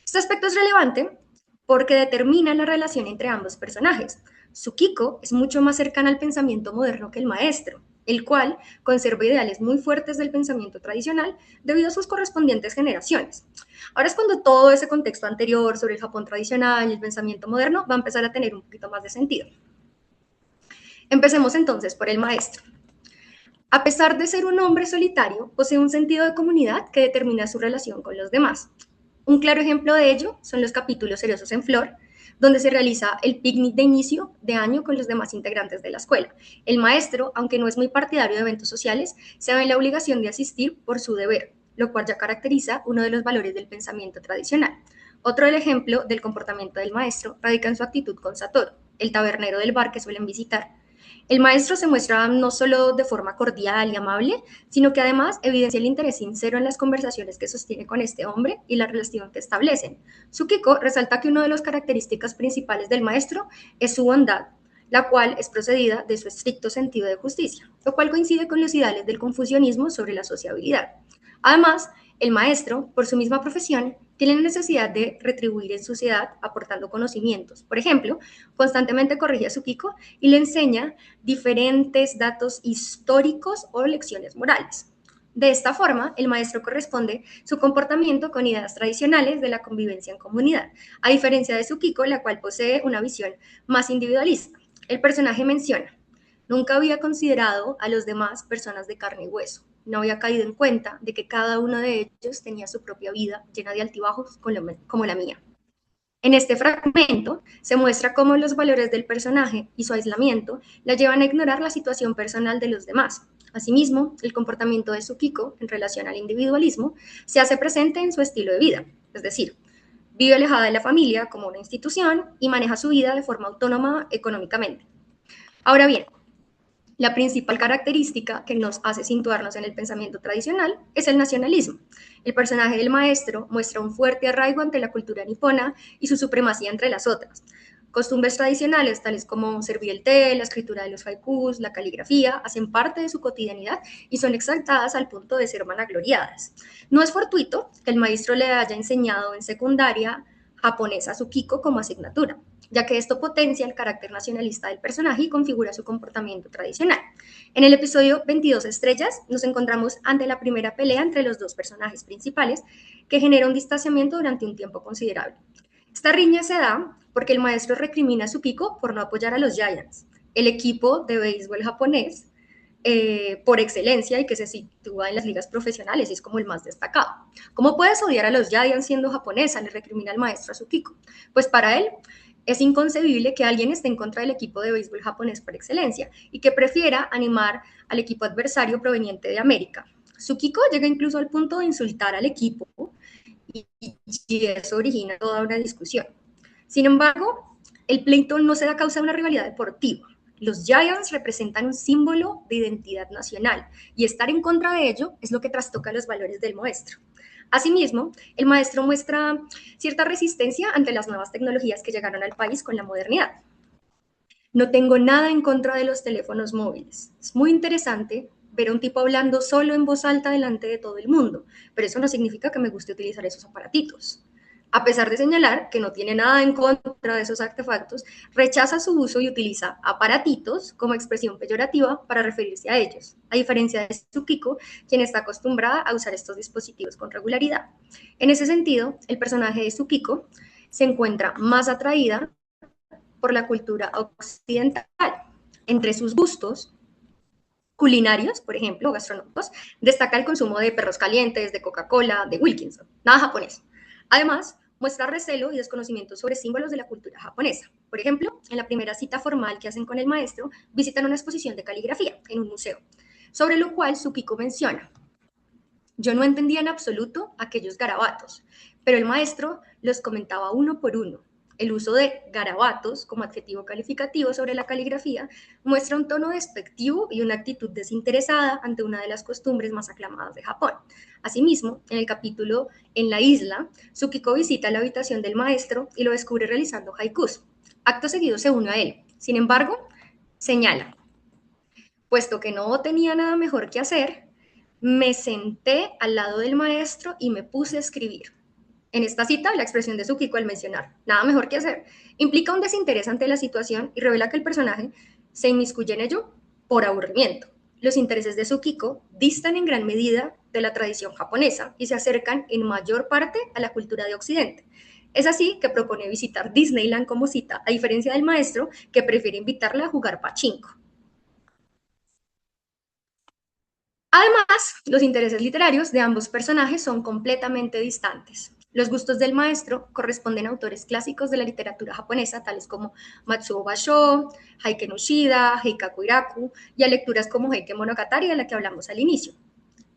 Este aspecto es relevante porque determina la relación entre ambos personajes. Tsukiko es mucho más cercana al pensamiento moderno que el maestro, el cual conserva ideales muy fuertes del pensamiento tradicional debido a sus correspondientes generaciones. Ahora es cuando todo ese contexto anterior sobre el Japón tradicional y el pensamiento moderno va a empezar a tener un poquito más de sentido. Empecemos entonces por el maestro. A pesar de ser un hombre solitario, posee un sentido de comunidad que determina su relación con los demás. Un claro ejemplo de ello son los capítulos Cerezos en Flor, donde se realiza el picnic de inicio de año con los demás integrantes de la escuela. El maestro, aunque no es muy partidario de eventos sociales, se ve en la obligación de asistir por su deber, lo cual ya caracteriza uno de los valores del pensamiento tradicional. Otro ejemplo del comportamiento del maestro radica en su actitud con Satoru, el tabernero del bar que suelen visitar. El maestro se muestra no solo de forma cordial y amable, sino que además evidencia el interés sincero en las conversaciones que sostiene con este hombre y la relación que establecen. Tsukiko resalta que una de las características principales del maestro es su bondad, la cual es procedida de su estricto sentido de justicia, lo cual coincide con los ideales del confucianismo sobre la sociabilidad. Además, el maestro, por su misma profesión, tiene la necesidad de retribuir en sociedad aportando conocimientos. Por ejemplo, constantemente corrige a Tsukiko y le enseña diferentes datos históricos o lecciones morales. De esta forma, el maestro corresponde su comportamiento con ideas tradicionales de la convivencia en comunidad, a diferencia de Tsukiko, la cual posee una visión más individualista. El personaje menciona: nunca había considerado a los demás personas de carne y hueso. No había caído en cuenta de que cada uno de ellos tenía su propia vida llena de altibajos como la mía. En este fragmento se muestra cómo los valores del personaje y su aislamiento la llevan a ignorar la situación personal de los demás. Asimismo, el comportamiento de Tsukiko en relación al individualismo se hace presente en su estilo de vida, es decir, vive alejada de la familia como una institución y maneja su vida de forma autónoma económicamente. Ahora bien, la principal característica que nos hace situarnos en el pensamiento tradicional es el nacionalismo. El personaje del maestro muestra un fuerte arraigo ante la cultura nipona y su supremacía entre las otras. Costumbres tradicionales, tales como servir el té, la escritura de los haikus, la caligrafía, hacen parte de su cotidianidad y son exaltadas al punto de ser vanagloriadas. No es fortuito que el maestro le haya enseñado en secundaria japonesa a Tsukiko como asignatura, ya que esto potencia el carácter nacionalista del personaje y configura su comportamiento tradicional. En el episodio 22 estrellas nos encontramos ante la primera pelea entre los dos personajes principales, que genera un distanciamiento durante un tiempo considerable. Esta riña se da porque el maestro recrimina a Tsukiko por no apoyar a los Giants, el equipo de béisbol japonés por excelencia y que se sitúa en las ligas profesionales y es como el más destacado. ¿Cómo puedes odiar a los Giants siendo japonesa?, le recrimina el maestro a Tsukiko. Pues para él es inconcebible que alguien esté en contra del equipo de béisbol japonés por excelencia y que prefiera animar al equipo adversario proveniente de América. Tsukiko llega incluso al punto de insultar al equipo y eso origina toda una discusión. Sin embargo, el pleito no se da a causa de una rivalidad deportiva. Los Giants representan un símbolo de identidad nacional y estar en contra de ello es lo que trastoca los valores del maestro. Asimismo, el maestro muestra cierta resistencia ante las nuevas tecnologías que llegaron al país con la modernidad. No tengo nada en contra de los teléfonos móviles. Es muy interesante ver a un tipo hablando solo en voz alta delante de todo el mundo, pero eso no significa que me guste utilizar esos aparatitos. A pesar de señalar que no tiene nada en contra de esos artefactos, rechaza su uso y utiliza aparatitos como expresión peyorativa para referirse a ellos, a diferencia de Tsukiko, quien está acostumbrada a usar estos dispositivos con regularidad. En ese sentido, el personaje de Tsukiko se encuentra más atraída por la cultura occidental. Entre sus gustos culinarios, por ejemplo, gastronómicos, destaca el consumo de perros calientes, de Coca-Cola, de Wilkinson, nada japonés. Además, muestra recelo y desconocimiento sobre símbolos de la cultura japonesa. Por ejemplo, en la primera cita formal que hacen con el maestro, visitan una exposición de caligrafía en un museo, sobre lo cual Tsukiko menciona: yo no entendía en absoluto aquellos garabatos, pero el maestro los comentaba uno por uno. El uso de garabatos como adjetivo calificativo sobre la caligrafía muestra un tono despectivo y una actitud desinteresada ante una de las costumbres más aclamadas de Japón. Asimismo, en el capítulo En la isla, Tsukiko visita la habitación del maestro y lo descubre realizando haikus. Acto seguido se une a él. Sin embargo, señala: puesto que no tenía nada mejor que hacer, me senté al lado del maestro y me puse a escribir. En esta cita, la expresión de Tsukiko al mencionar nada mejor que hacer implica un desinterés ante la situación y revela que el personaje se inmiscuye en ello por aburrimiento. Los intereses de Tsukiko distan en gran medida de la tradición japonesa y se acercan en mayor parte a la cultura de Occidente. Es así que propone visitar Disneyland como cita, a diferencia del maestro, que prefiere invitarla a jugar pachinko. Además, los intereses literarios de ambos personajes son completamente distantes. Los gustos del maestro corresponden a autores clásicos de la literatura japonesa, tales como Matsuo Basho, Heiken Ushida, Heikaku Iraku, y a lecturas como Heike Monogatari, de la que hablamos al inicio.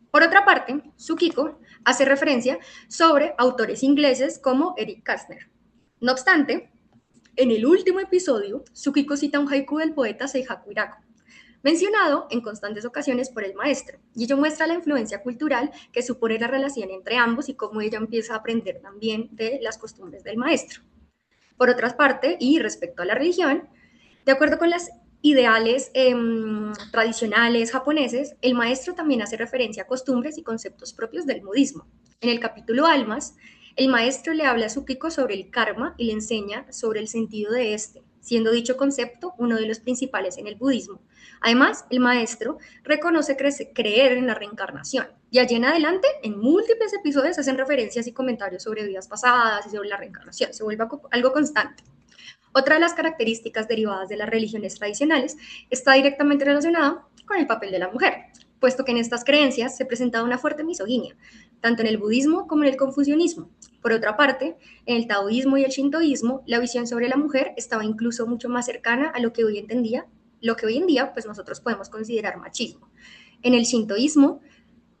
Por otra parte, Tsukiko hace referencia sobre autores ingleses como Eric Kastner. No obstante, en el último episodio, Tsukiko cita un haiku del poeta Seihaku Iraku, mencionado en constantes ocasiones por el maestro, y ello muestra la influencia cultural que supone la relación entre ambos y cómo ella empieza a aprender también de las costumbres del maestro. Por otra parte, y respecto a la religión, de acuerdo con las ideales tradicionales japoneses, el maestro también hace referencia a costumbres y conceptos propios del budismo. En el capítulo Almas, el maestro le habla a Tsukiko sobre el karma y le enseña sobre el sentido de este, siendo dicho concepto uno de los principales en el budismo. Además, el maestro reconoce creer en la reencarnación, y allí en adelante, en múltiples episodios, hacen referencias y comentarios sobre vidas pasadas y sobre la reencarnación. Se vuelve algo constante. Otra de las características derivadas de las religiones tradicionales está directamente relacionada con el papel de la mujer, puesto que en estas creencias se presentaba una fuerte misoginia, tanto en el budismo como en el confucianismo. Por otra parte, en el taoísmo y el shintoísmo, la visión sobre la mujer estaba incluso mucho más cercana a lo que hoy en día pues nosotros podemos considerar machismo. En el shintoísmo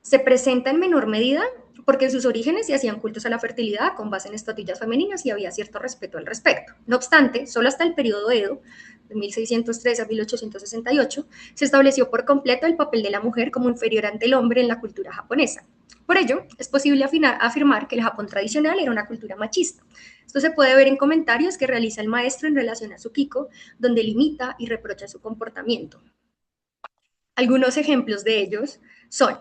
se presenta en menor medida porque en sus orígenes se hacían cultos a la fertilidad con base en estatuillas femeninas y había cierto respeto al respecto. No obstante, solo hasta el periodo Edo, de 1603 a 1868, se estableció por completo el papel de la mujer como inferior ante el hombre en la cultura japonesa. Por ello, es posible afirmar que el Japón tradicional era una cultura machista. Esto se puede ver en comentarios que realiza el maestro en relación a Tsukiko, donde limita y reprocha su comportamiento. Algunos ejemplos de ellos son: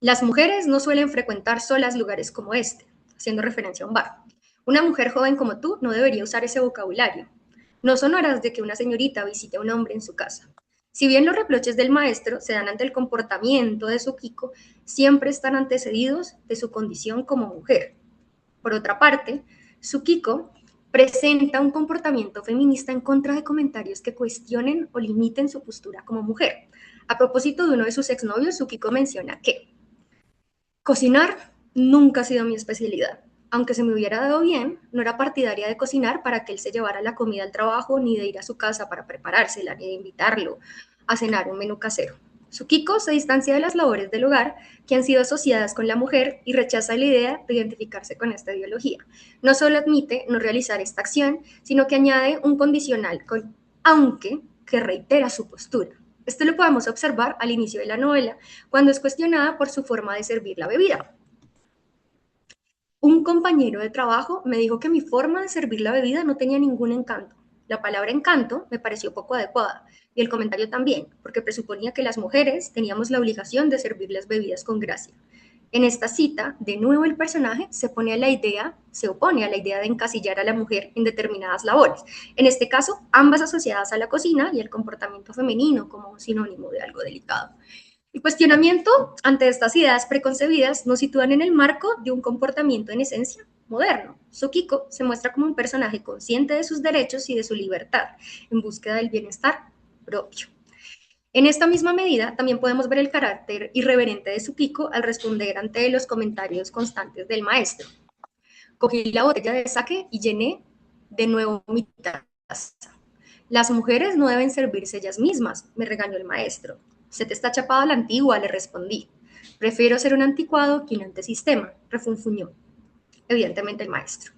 las mujeres no suelen frecuentar solas lugares como este, haciendo referencia a un bar. Una mujer joven como tú no debería usar ese vocabulario. No son horas de que una señorita visite a un hombre en su casa. Si bien los reproches del maestro se dan ante el comportamiento de Tsukiko, siempre están antecedidos de su condición como mujer. Por otra parte, Tsukiko presenta un comportamiento feminista en contra de comentarios que cuestionen o limiten su postura como mujer. A propósito de uno de sus exnovios, Tsukiko menciona que cocinar nunca ha sido mi especialidad. Aunque se me hubiera dado bien, no era partidaria de cocinar para que él se llevara la comida al trabajo, ni de ir a su casa para preparársela, ni de invitarlo a cenar un menú casero. Tsukiko se distancia de las labores del hogar que han sido asociadas con la mujer y rechaza la idea de identificarse con esta ideología. No solo admite no realizar esta acción, sino que añade un condicional con aunque que reitera su postura. Esto lo podemos observar al inicio de la novela, cuando es cuestionada por su forma de servir la bebida. Un compañero de trabajo me dijo que mi forma de servir la bebida no tenía ningún encanto. La palabra encanto me pareció poco adecuada, y el comentario también, porque presuponía que las mujeres teníamos la obligación de servir las bebidas con gracia. En esta cita, de nuevo el personaje se opone a la idea de encasillar a la mujer en determinadas labores, en este caso, ambas asociadas a la cocina y el comportamiento femenino como un sinónimo de algo delicado. El cuestionamiento ante estas ideas preconcebidas nos sitúan en el marco de un comportamiento en esencia moderno. Tsukiko se muestra como un personaje consciente de sus derechos y de su libertad, en búsqueda del bienestar propio. En esta misma medida, también podemos ver el carácter irreverente de Tsukiko al responder ante los comentarios constantes del maestro. Cogí la botella de sake y llené de nuevo mi taza. Las mujeres no deben servirse ellas mismas, me regañó el maestro. Se te está chapada la antigua, le respondí. Prefiero ser un anticuado que un antisistema, refunfuñó, evidentemente el maestro.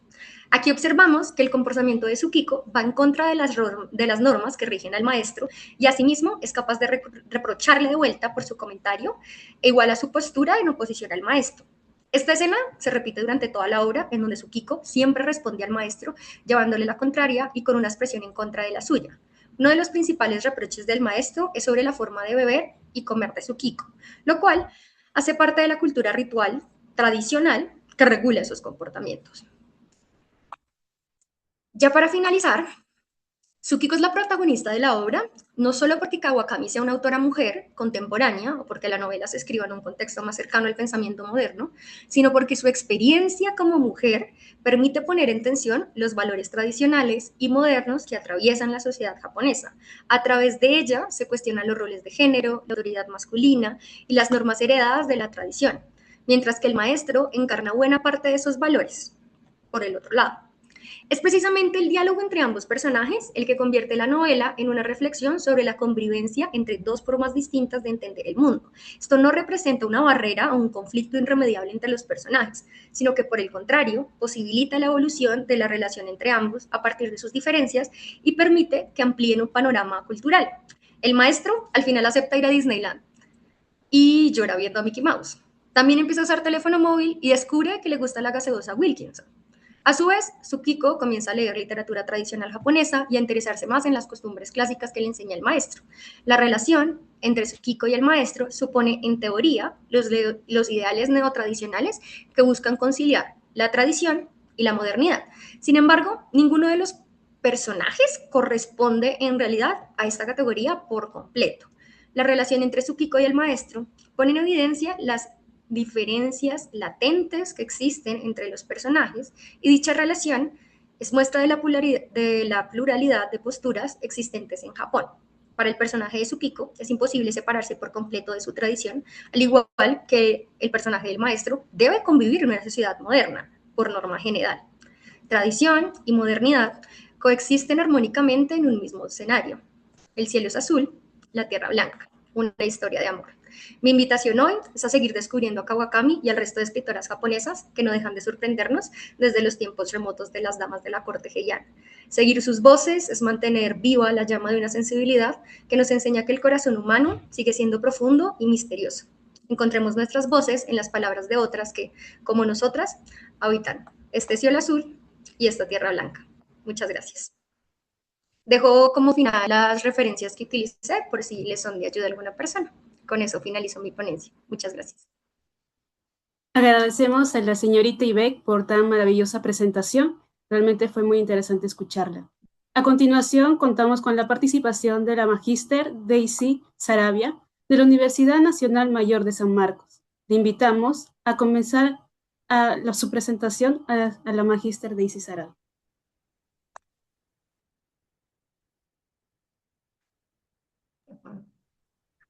Aquí observamos que el comportamiento de Tsukiko va en contra de las normas que rigen al maestro y asimismo es capaz de reprocharle de vuelta por su comentario e igual a su postura en oposición al maestro. Esta escena se repite durante toda la obra, en donde Tsukiko siempre responde al maestro llevándole la contraria y con una expresión en contra de la suya. Uno de los principales reproches del maestro es sobre la forma de beber y comer de Tsukiko, lo cual hace parte de la cultura ritual tradicional que regula esos comportamientos. Ya para finalizar, Tsukiko es la protagonista de la obra, no solo porque Kawakami sea una autora mujer contemporánea o porque la novela se escriba en un contexto más cercano al pensamiento moderno, sino porque su experiencia como mujer permite poner en tensión los valores tradicionales y modernos que atraviesan la sociedad japonesa. A través de ella se cuestionan los roles de género, la autoridad masculina y las normas heredadas de la tradición. mientras que el maestro encarna buena parte de esos valores, por el otro lado. Es precisamente el diálogo entre ambos personajes el que convierte la novela en una reflexión sobre la convivencia entre dos formas distintas de entender el mundo. Esto no representa una barrera o un conflicto irremediable entre los personajes, sino que por el contrario, posibilita la evolución de la relación entre ambos a partir de sus diferencias y permite que amplíen un panorama cultural. El maestro al final acepta ir a Disneyland y llora viendo a Mickey Mouse. También empieza a usar teléfono móvil y descubre que le gusta la gaseosa Wilkinson. A su vez, Tsukiko comienza a leer literatura tradicional japonesa y a interesarse más en las costumbres clásicas que le enseña el maestro. La relación entre Tsukiko y el maestro supone, en teoría, los ideales neotradicionales que buscan conciliar la tradición y la modernidad. Sin embargo, ninguno de los personajes corresponde en realidad a esta categoría por completo. La relación entre Tsukiko y el maestro pone en evidencia las diferencias latentes que existen entre los personajes y dicha relación es muestra de la pluralidad de posturas existentes en Japón. Para el personaje de Tsukiko es imposible separarse por completo de su tradición, al igual que el personaje del maestro debe convivir en una sociedad moderna, por norma general. Tradición y modernidad coexisten armónicamente en un mismo escenario. El cielo es azul, la tierra blanca, una historia de amor. Mi invitación hoy es a seguir descubriendo a Kawakami y al resto de escritoras japonesas que no dejan de sorprendernos desde los tiempos remotos de las damas de la corte heian. Seguir sus voces es mantener viva la llama de una sensibilidad que nos enseña que el corazón humano sigue siendo profundo y misterioso. Encontremos nuestras voces en las palabras de otras que, como nosotras, habitan este cielo azul y esta tierra blanca. Muchas gracias. Dejo como final las referencias que utilicé por si les son de ayuda a alguna persona. Con eso finalizo mi ponencia. Muchas gracias. Agradecemos a la señorita Ibec por tan maravillosa presentación. Realmente fue muy interesante escucharla. A continuación, contamos con la participación de la magíster Daisy Saravia de la Universidad Nacional Mayor de San Marcos. Le invitamos a comenzar su presentación a la magíster Daisy Saravia.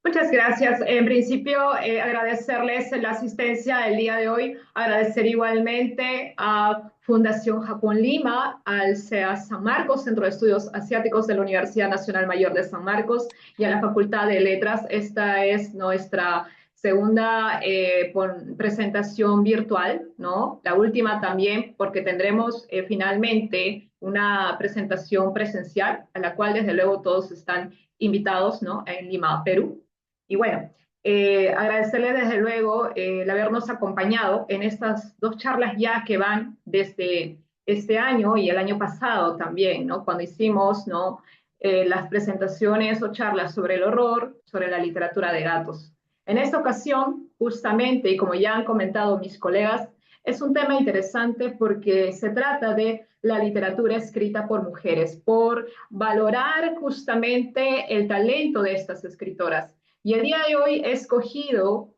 Muchas gracias. En principio, agradecerles la asistencia del día de hoy, agradecer igualmente a Fundación Japón Lima, al CEA San Marcos, Centro de Estudios Asiáticos de la Universidad Nacional Mayor de San Marcos, y a la Facultad de Letras. Esta es nuestra segunda presentación virtual, ¿no? La última también, porque tendremos finalmente una presentación presencial, a la cual desde luego todos están invitados, ¿no? En Lima, Perú. Y bueno, agradecerle desde luego el habernos acompañado en estas dos charlas ya que van desde este año y el año pasado también, ¿no? Cuando hicimos, ¿no? Las presentaciones o charlas sobre el horror, sobre la literatura de gatos. En esta ocasión, justamente, y como ya han comentado mis colegas, es un tema interesante porque se trata de la literatura escrita por mujeres, por valorar justamente el talento de estas escritoras. Y el día de hoy he escogido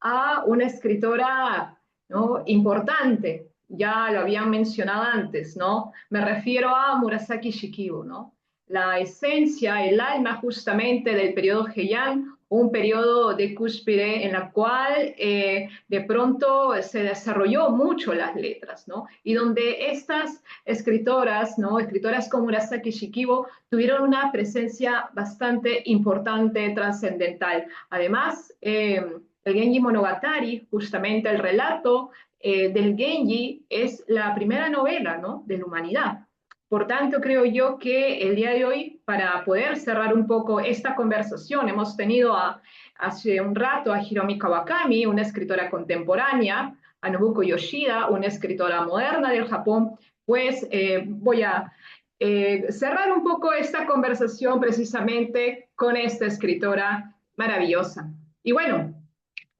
a una escritora, ¿no? Importante, ya lo habían mencionado antes, ¿no? Me refiero a Murasaki Shikibu, ¿no? La esencia, el alma justamente del periodo Heian, un periodo de cúspide en la cual de pronto se desarrolló mucho las letras, ¿no? Y donde estas escritoras, ¿no? Escritoras como Murasaki Shikibu tuvieron una presencia bastante importante, trascendental. Además, el Genji Monogatari, justamente el relato del Genji, es la primera novela, ¿no? De la humanidad. Por tanto, creo yo que el día de hoy, para poder cerrar un poco esta conversación, hemos tenido hace un rato a Hiromi Kawakami, una escritora contemporánea, a Nobuko Yoshida, una escritora moderna del Japón. Pues voy a cerrar un poco esta conversación precisamente con esta escritora maravillosa. Y bueno,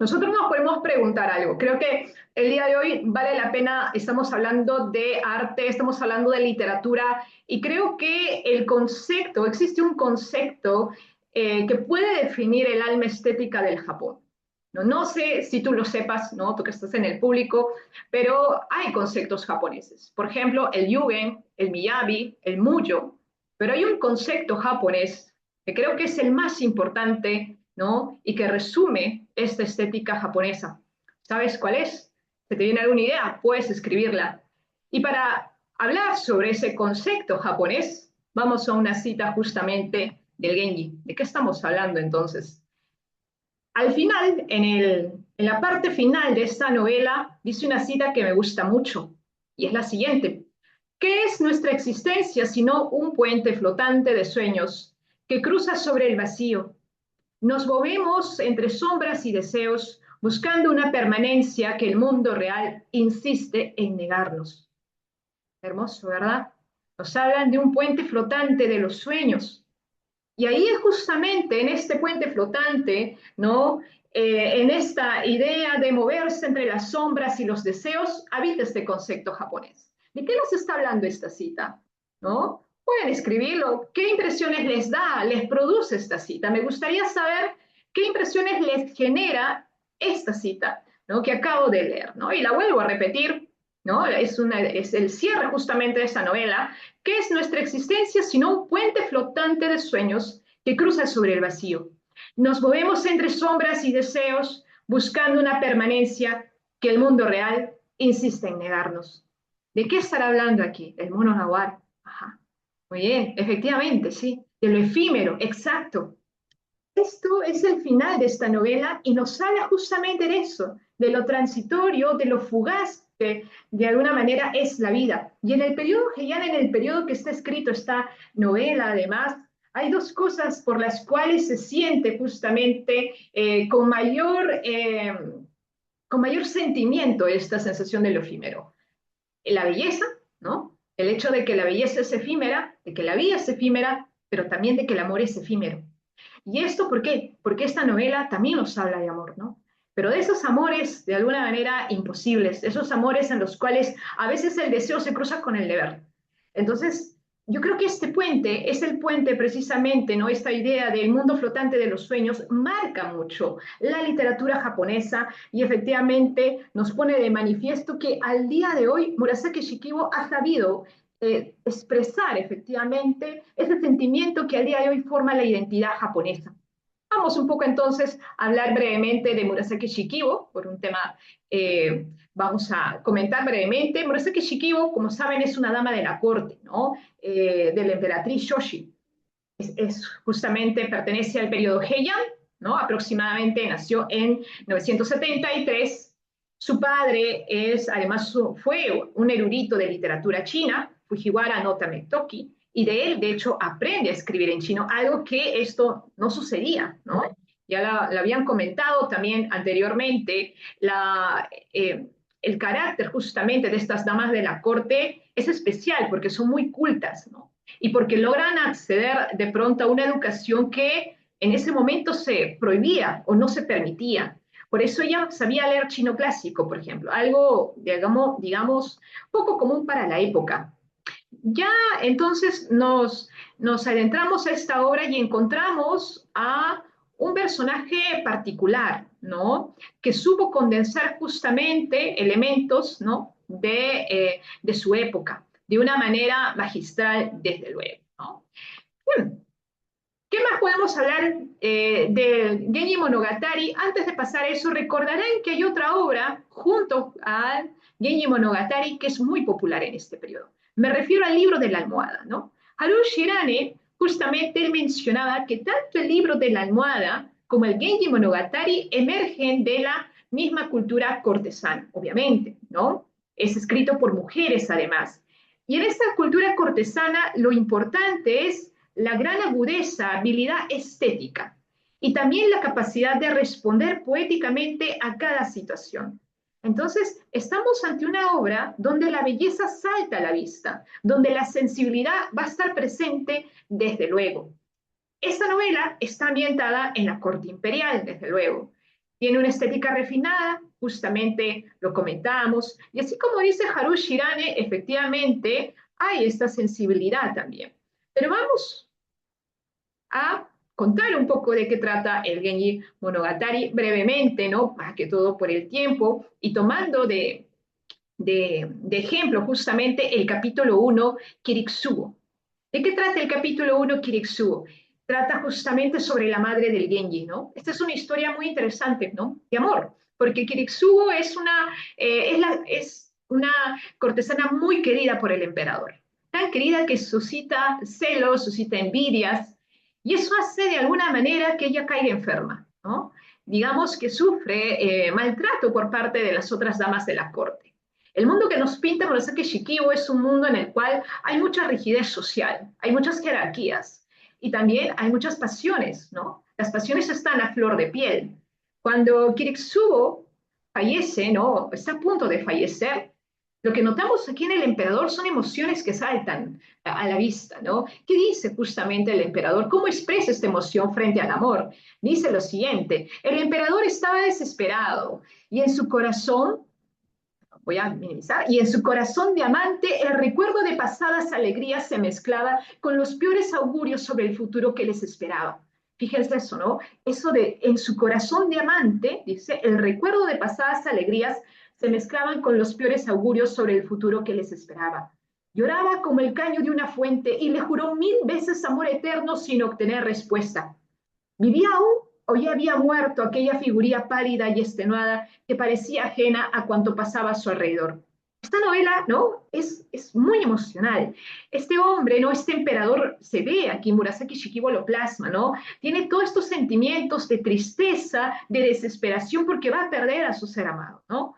nosotros nos podemos preguntar algo. Creo que el día de hoy vale la pena, estamos hablando de arte, estamos hablando de literatura, y creo que existe un concepto que puede definir el alma estética del Japón. No sé si tú lo sepas, ¿no? Tú que estás en el público, pero hay conceptos japoneses. Por ejemplo, el Yugen, el Miyabi, el Muyo, pero hay un concepto japonés que creo que es el más importante, ¿no? Y que resume esta estética japonesa. ¿Sabes cuál es? ¿Se te viene alguna idea? Puedes escribirla. Y para hablar sobre ese concepto japonés, vamos a una cita justamente del Genji. ¿De qué estamos hablando entonces? Al final, en la parte final de esta novela, dice una cita que me gusta mucho, y es la siguiente. ¿Qué es nuestra existencia sino un puente flotante de sueños que cruza sobre el vacío? Nos movemos entre sombras y deseos, buscando una permanencia que el mundo real insiste en negarnos. Hermoso, ¿verdad? Nos hablan de un puente flotante de los sueños. Y ahí es justamente en este puente flotante, ¿no? En esta idea de moverse entre las sombras y los deseos, habita este concepto japonés. ¿De qué nos está hablando esta cita? ¿No? Pueden escribirlo. ¿Qué impresiones les da, les produce esta cita? Me gustaría saber qué impresiones les genera esta cita, ¿no? Que acabo de leer, ¿no? Y la vuelvo a repetir, ¿no? Es el cierre justamente de esta novela. ¿Qué es nuestra existencia sino un puente flotante de sueños que cruza sobre el vacío? Nos movemos entre sombras y deseos, buscando una permanencia que el mundo real insiste en negarnos. ¿De qué estará hablando aquí? El mono nahual. Ajá. Muy bien, efectivamente, sí. De lo efímero, exacto. Esto es el final de esta novela y nos habla justamente de eso, de lo transitorio, de lo fugaz que de alguna manera es la vida. Y en el periodo Heian, en el periodo que está escrito esta novela, además, hay dos cosas por las cuales se siente justamente con mayor sentimiento esta sensación de lo efímero. La belleza, ¿no? El hecho de que la belleza es efímera, de que la vida es efímera, pero también de que el amor es efímero. ¿Y esto por qué? Porque esta novela también nos habla de amor, ¿no? Pero de esos amores, de alguna manera, imposibles, esos amores en los cuales a veces el deseo se cruza con el deber. Entonces, yo creo que este puente es el puente precisamente, ¿no? Esta idea del mundo flotante de los sueños marca mucho la literatura japonesa y efectivamente nos pone de manifiesto que al día de hoy Murasaki Shikibu ha sabido expresar efectivamente ese sentimiento que al día de hoy forma la identidad japonesa. Vamos un poco entonces a hablar brevemente de Murasaki Shikibu, por un tema, vamos a comentar brevemente. Murasaki Shikibu, como saben, es una dama de la corte, ¿no? De la emperatriz Shoshi. Justamente pertenece al periodo Heian, ¿no? Aproximadamente nació en 973. Su padre además fue un erudito de literatura china, Fujiwara no Tametoki, y de él, de hecho, aprende a escribir en chino, algo que esto no sucedía, ¿no? Ya lo habían comentado también anteriormente, el carácter justamente de estas damas de la corte es especial porque son muy cultas, ¿no? Y porque logran acceder de pronto a una educación que en ese momento se prohibía o no se permitía. Por eso ella sabía leer chino clásico, por ejemplo, algo, digamos, poco común para la época. Ya entonces nos adentramos a esta obra y encontramos a un personaje particular, ¿no? Que supo condensar justamente elementos, ¿no? de su época, de una manera magistral, desde luego, ¿no? ¿Qué más podemos hablar de Genji Monogatari? Antes de pasar a eso, recordarán que hay otra obra junto a Genji Monogatari que es muy popular en este periodo. Me refiero al libro de la almohada, ¿no? Haruo Shirane, justamente él mencionaba que tanto el libro de la almohada como el Genji Monogatari emergen de la misma cultura cortesana, obviamente, ¿no? Es escrito por mujeres, además. Y en esta cultura cortesana lo importante es la gran agudeza, habilidad estética y también la capacidad de responder poéticamente a cada situación. Entonces, estamos ante una obra donde la belleza salta a la vista, donde la sensibilidad va a estar presente desde luego. Esta novela está ambientada en la corte imperial, desde luego. Tiene una estética refinada, justamente lo comentamos, y así como dice Haruo Shirane, efectivamente hay esta sensibilidad también. Pero vamos a contar un poco de qué trata el Genji Monogatari brevemente, ¿no? Más que todo por el tiempo, y tomando de ejemplo justamente el capítulo 1, Kiritsubo. ¿De qué trata el capítulo 1, Kiritsubo? Trata justamente sobre la madre del Genji, ¿no? Esta es una historia muy interesante, ¿no? De amor, porque Kirixubo es una cortesana muy querida por el emperador, tan querida que suscita celos, suscita envidias, y eso hace de alguna manera que ella caiga enferma, ¿no? Digamos que sufre maltrato por parte de las otras damas de la corte. El mundo que nos pinta Murasaki Shikibu es un mundo en el cual hay mucha rigidez social, hay muchas jerarquías y también hay muchas pasiones, ¿no? Las pasiones están a flor de piel. Cuando Kirixubo fallece, ¿no? Está a punto de fallecer, lo que notamos aquí en el emperador son emociones que saltan a la vista, ¿no? ¿Qué dice justamente el emperador? ¿Cómo expresa esta emoción frente al amor? Dice lo siguiente: el emperador estaba desesperado y en su corazón, voy a minimizar, y en su corazón de amante el recuerdo de pasadas alegrías se mezclaba con los peores augurios sobre el futuro que les esperaba. Fíjense eso, ¿no? Eso de en su corazón de amante, dice, el recuerdo de pasadas alegrías se mezclaban con los peores augurios sobre el futuro que les esperaba. Lloraba como el caño de una fuente y le juró 1000 veces amor eterno sin obtener respuesta. ¿Vivía aún o ya había muerto aquella figuría pálida y extenuada que parecía ajena a cuanto pasaba a su alrededor? Esta novela, ¿no? Es muy emocional. Este hombre, ¿no? Este emperador se ve aquí, Murasaki Shikibu lo plasma, ¿no? Tiene todos estos sentimientos de tristeza, de desesperación porque va a perder a su ser amado, ¿no?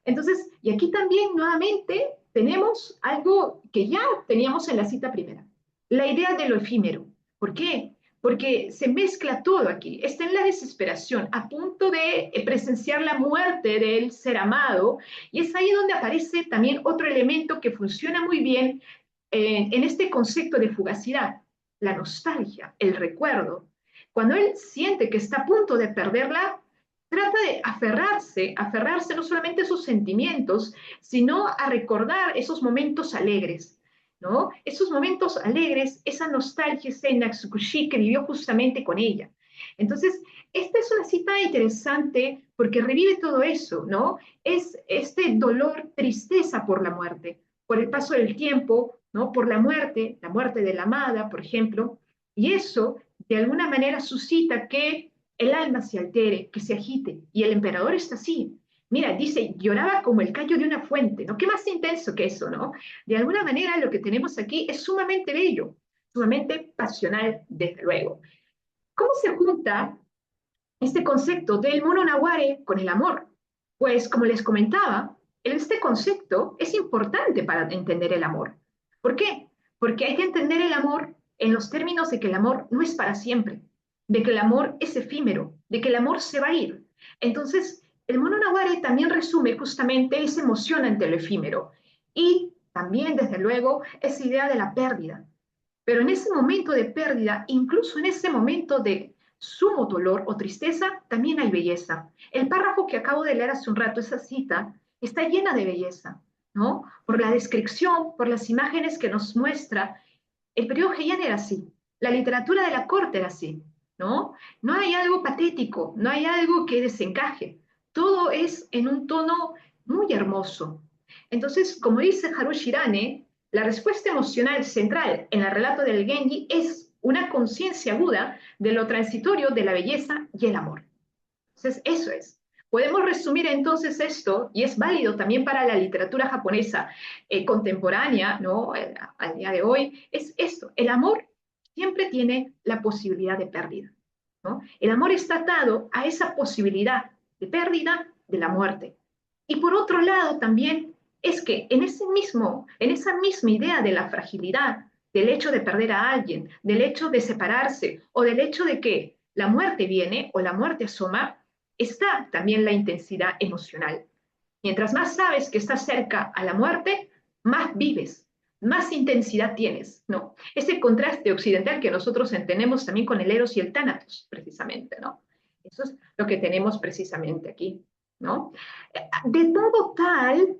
Entonces, y aquí también nuevamente tenemos algo que ya teníamos en la cita primera, la idea de lo efímero. ¿Por qué? Porque se mezcla todo aquí. Está en la desesperación, a punto de presenciar la muerte del ser amado, y es ahí donde aparece también otro elemento que funciona muy bien en este concepto de fugacidad, la nostalgia, el recuerdo. Cuando él siente que está a punto de perderla, trata de aferrarse no solamente a sus sentimientos, sino a recordar esos momentos alegres, ¿no? Esos momentos alegres, esa nostalgia, ese Natsukushi que vivió justamente con ella. Entonces, esta es una cita interesante porque revive todo eso, ¿no? Es este dolor, tristeza por la muerte, por el paso del tiempo, ¿no? Por la muerte de la amada, por ejemplo, y eso de alguna manera suscita que el alma se altere, que se agite, y el emperador está así. Mira, dice, lloraba como el caño de una fuente, ¿no? ¿Qué más intenso que eso, no? De alguna manera lo que tenemos aquí es sumamente bello, sumamente pasional, desde luego. ¿Cómo se junta este concepto del mono naguare con el amor? Pues, como les comentaba, este concepto es importante para entender el amor. ¿Por qué? Porque hay que entender el amor en los términos de que el amor no es para siempre, de que el amor es efímero, de que el amor se va a ir. Entonces, el mono naguare también resume justamente esa emoción ante lo efímero y también, desde luego, esa idea de la pérdida. Pero en ese momento de pérdida, incluso en ese momento de sumo dolor o tristeza, también hay belleza. El párrafo que acabo de leer hace un rato, esa cita, está llena de belleza, ¿no? Por la descripción, por las imágenes que nos muestra. El periodo Heian era así, la literatura de la corte era así, ¿no? No hay algo patético, no hay algo que desencaje. Todo es en un tono muy hermoso. Entonces, como dice Haru Shirane, la respuesta emocional central en el relato del Genji es una conciencia aguda de lo transitorio de la belleza y el amor. Entonces, eso es. Podemos resumir entonces esto, y es válido también para la literatura japonesa contemporánea, ¿no? Al día de hoy, es esto. El amor siempre tiene la posibilidad de pérdida, ¿no? El amor está atado a esa posibilidad de pérdida de la muerte. Y por otro lado también es que en esa misma idea de la fragilidad, del hecho de perder a alguien, del hecho de separarse o del hecho de que la muerte viene o la muerte asoma, está también la intensidad emocional. Mientras más sabes que estás cerca a la muerte, más vives, más intensidad tienes, ¿no? Ese contraste occidental que nosotros entendemos también con el Eros y el Tánatos, precisamente, ¿no? Eso es lo que tenemos precisamente aquí, ¿no? De todo tal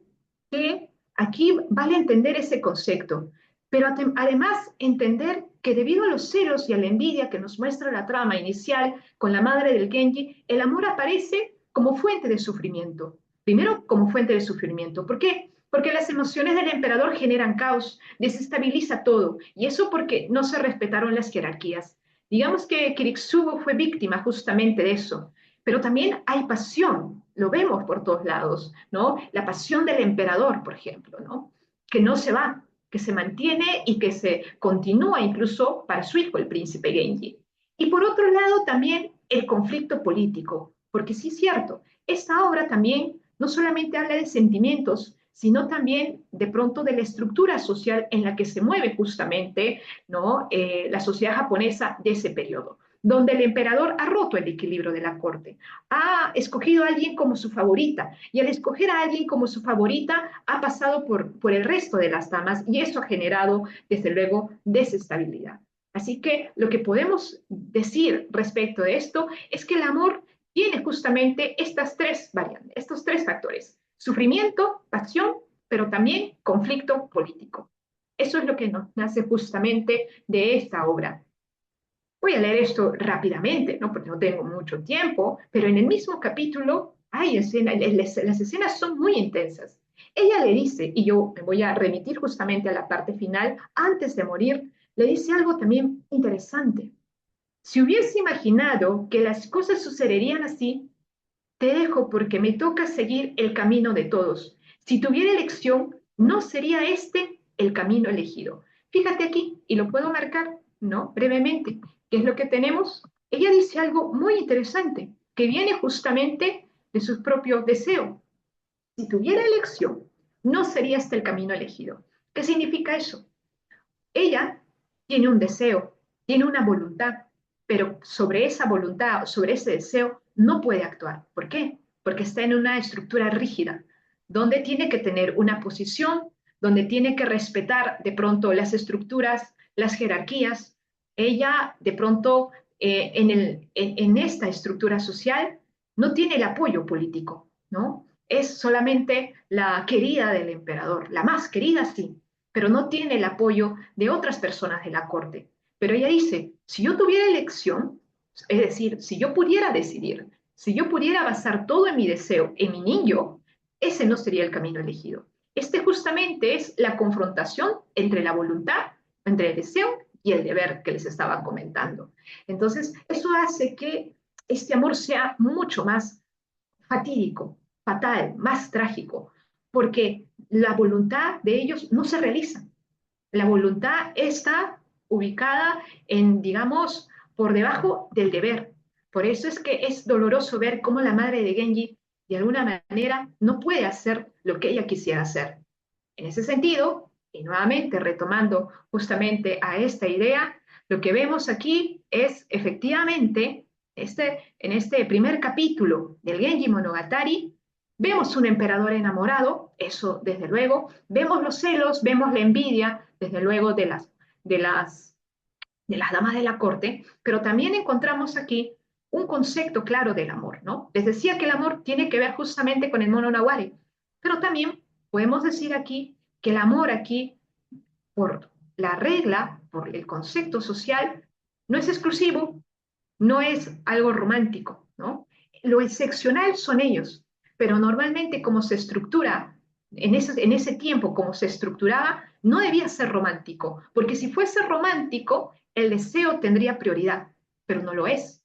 que aquí vale entender ese concepto, pero además entender que debido a los celos y a la envidia que nos muestra la trama inicial con la madre del Genji, el amor aparece como fuente de sufrimiento. Primero, como fuente de sufrimiento. ¿Por qué? Porque las emociones del emperador generan caos, desestabiliza todo, y eso porque no se respetaron las jerarquías. Digamos que Kirixubo fue víctima justamente de eso. Pero también hay pasión, lo vemos por todos lados, ¿no? La pasión del emperador, por ejemplo, ¿no? Que no se va, que se mantiene y que se continúa incluso para su hijo, el príncipe Genji. Y por otro lado también el conflicto político, porque sí es cierto, esta obra también no solamente habla de sentimientos, sino también de pronto de la estructura social en la que se mueve justamente, ¿no? La sociedad japonesa de ese periodo, donde el emperador ha roto el equilibrio de la corte, ha escogido a alguien como su favorita, y al escoger a alguien como su favorita ha pasado por el resto de las damas, y eso ha generado, desde luego, desestabilidad. Así que lo que podemos decir respecto de esto es que el amor tiene justamente estas tres variantes, estos tres factores: sufrimiento, pasión, pero también conflicto político. Eso es lo que nos nace justamente de esta obra. Voy a leer esto rápidamente, ¿no? Porque no tengo mucho tiempo, pero en el mismo capítulo hay escenas, las escenas son muy intensas. Ella le dice, y yo me voy a remitir justamente a la parte final, antes de morir, le dice algo también interesante. Si hubiese imaginado que las cosas sucederían así, te dejo porque me toca seguir el camino de todos. Si tuviera elección, no sería este el camino elegido. Fíjate aquí, y lo puedo marcar, ¿no? Brevemente. ¿Qué es lo que tenemos? Ella dice algo muy interesante, que viene justamente de su propio deseo. Si tuviera elección, no sería este el camino elegido. ¿Qué significa eso? Ella tiene un deseo, tiene una voluntad, pero sobre esa voluntad, sobre ese deseo, no puede actuar. ¿Por qué? Porque está en una estructura rígida, donde tiene que tener una posición, donde tiene que respetar de pronto las estructuras, las jerarquías. Ella de pronto en esta estructura social no tiene el apoyo político, ¿no? Es solamente la querida del emperador, la más querida sí, pero no tiene el apoyo de otras personas de la corte. Pero ella dice, si yo tuviera elección, es decir, si yo pudiera decidir, si yo pudiera basar todo en mi deseo, en mi niño, ese no sería el camino elegido. Este justamente es la confrontación entre la voluntad, entre el deseo y el deber que les estaba comentando. Entonces, eso hace que este amor sea mucho más fatídico, fatal, más trágico, porque la voluntad de ellos no se realiza. La voluntad está ubicada en, digamos, por debajo del deber. Por eso es que es doloroso ver cómo la madre de Genji, de alguna manera, no puede hacer lo que ella quisiera hacer. En ese sentido, y nuevamente retomando justamente a esta idea, lo que vemos aquí es efectivamente, en este primer capítulo del Genji Monogatari, vemos un emperador enamorado, eso desde luego, vemos los celos, vemos la envidia, desde luego de las damas de la corte, pero también encontramos aquí un concepto claro del amor, ¿no? Les decía que el amor tiene que ver justamente con el mono nahuari, pero también podemos decir aquí que el amor aquí, por la regla, por el concepto social, no es exclusivo, no es algo romántico, ¿no? Lo excepcional son ellos, pero normalmente como se estructura en ese tiempo, como se estructuraba, no debía ser romántico, porque si fuese romántico, el deseo tendría prioridad, pero no lo es.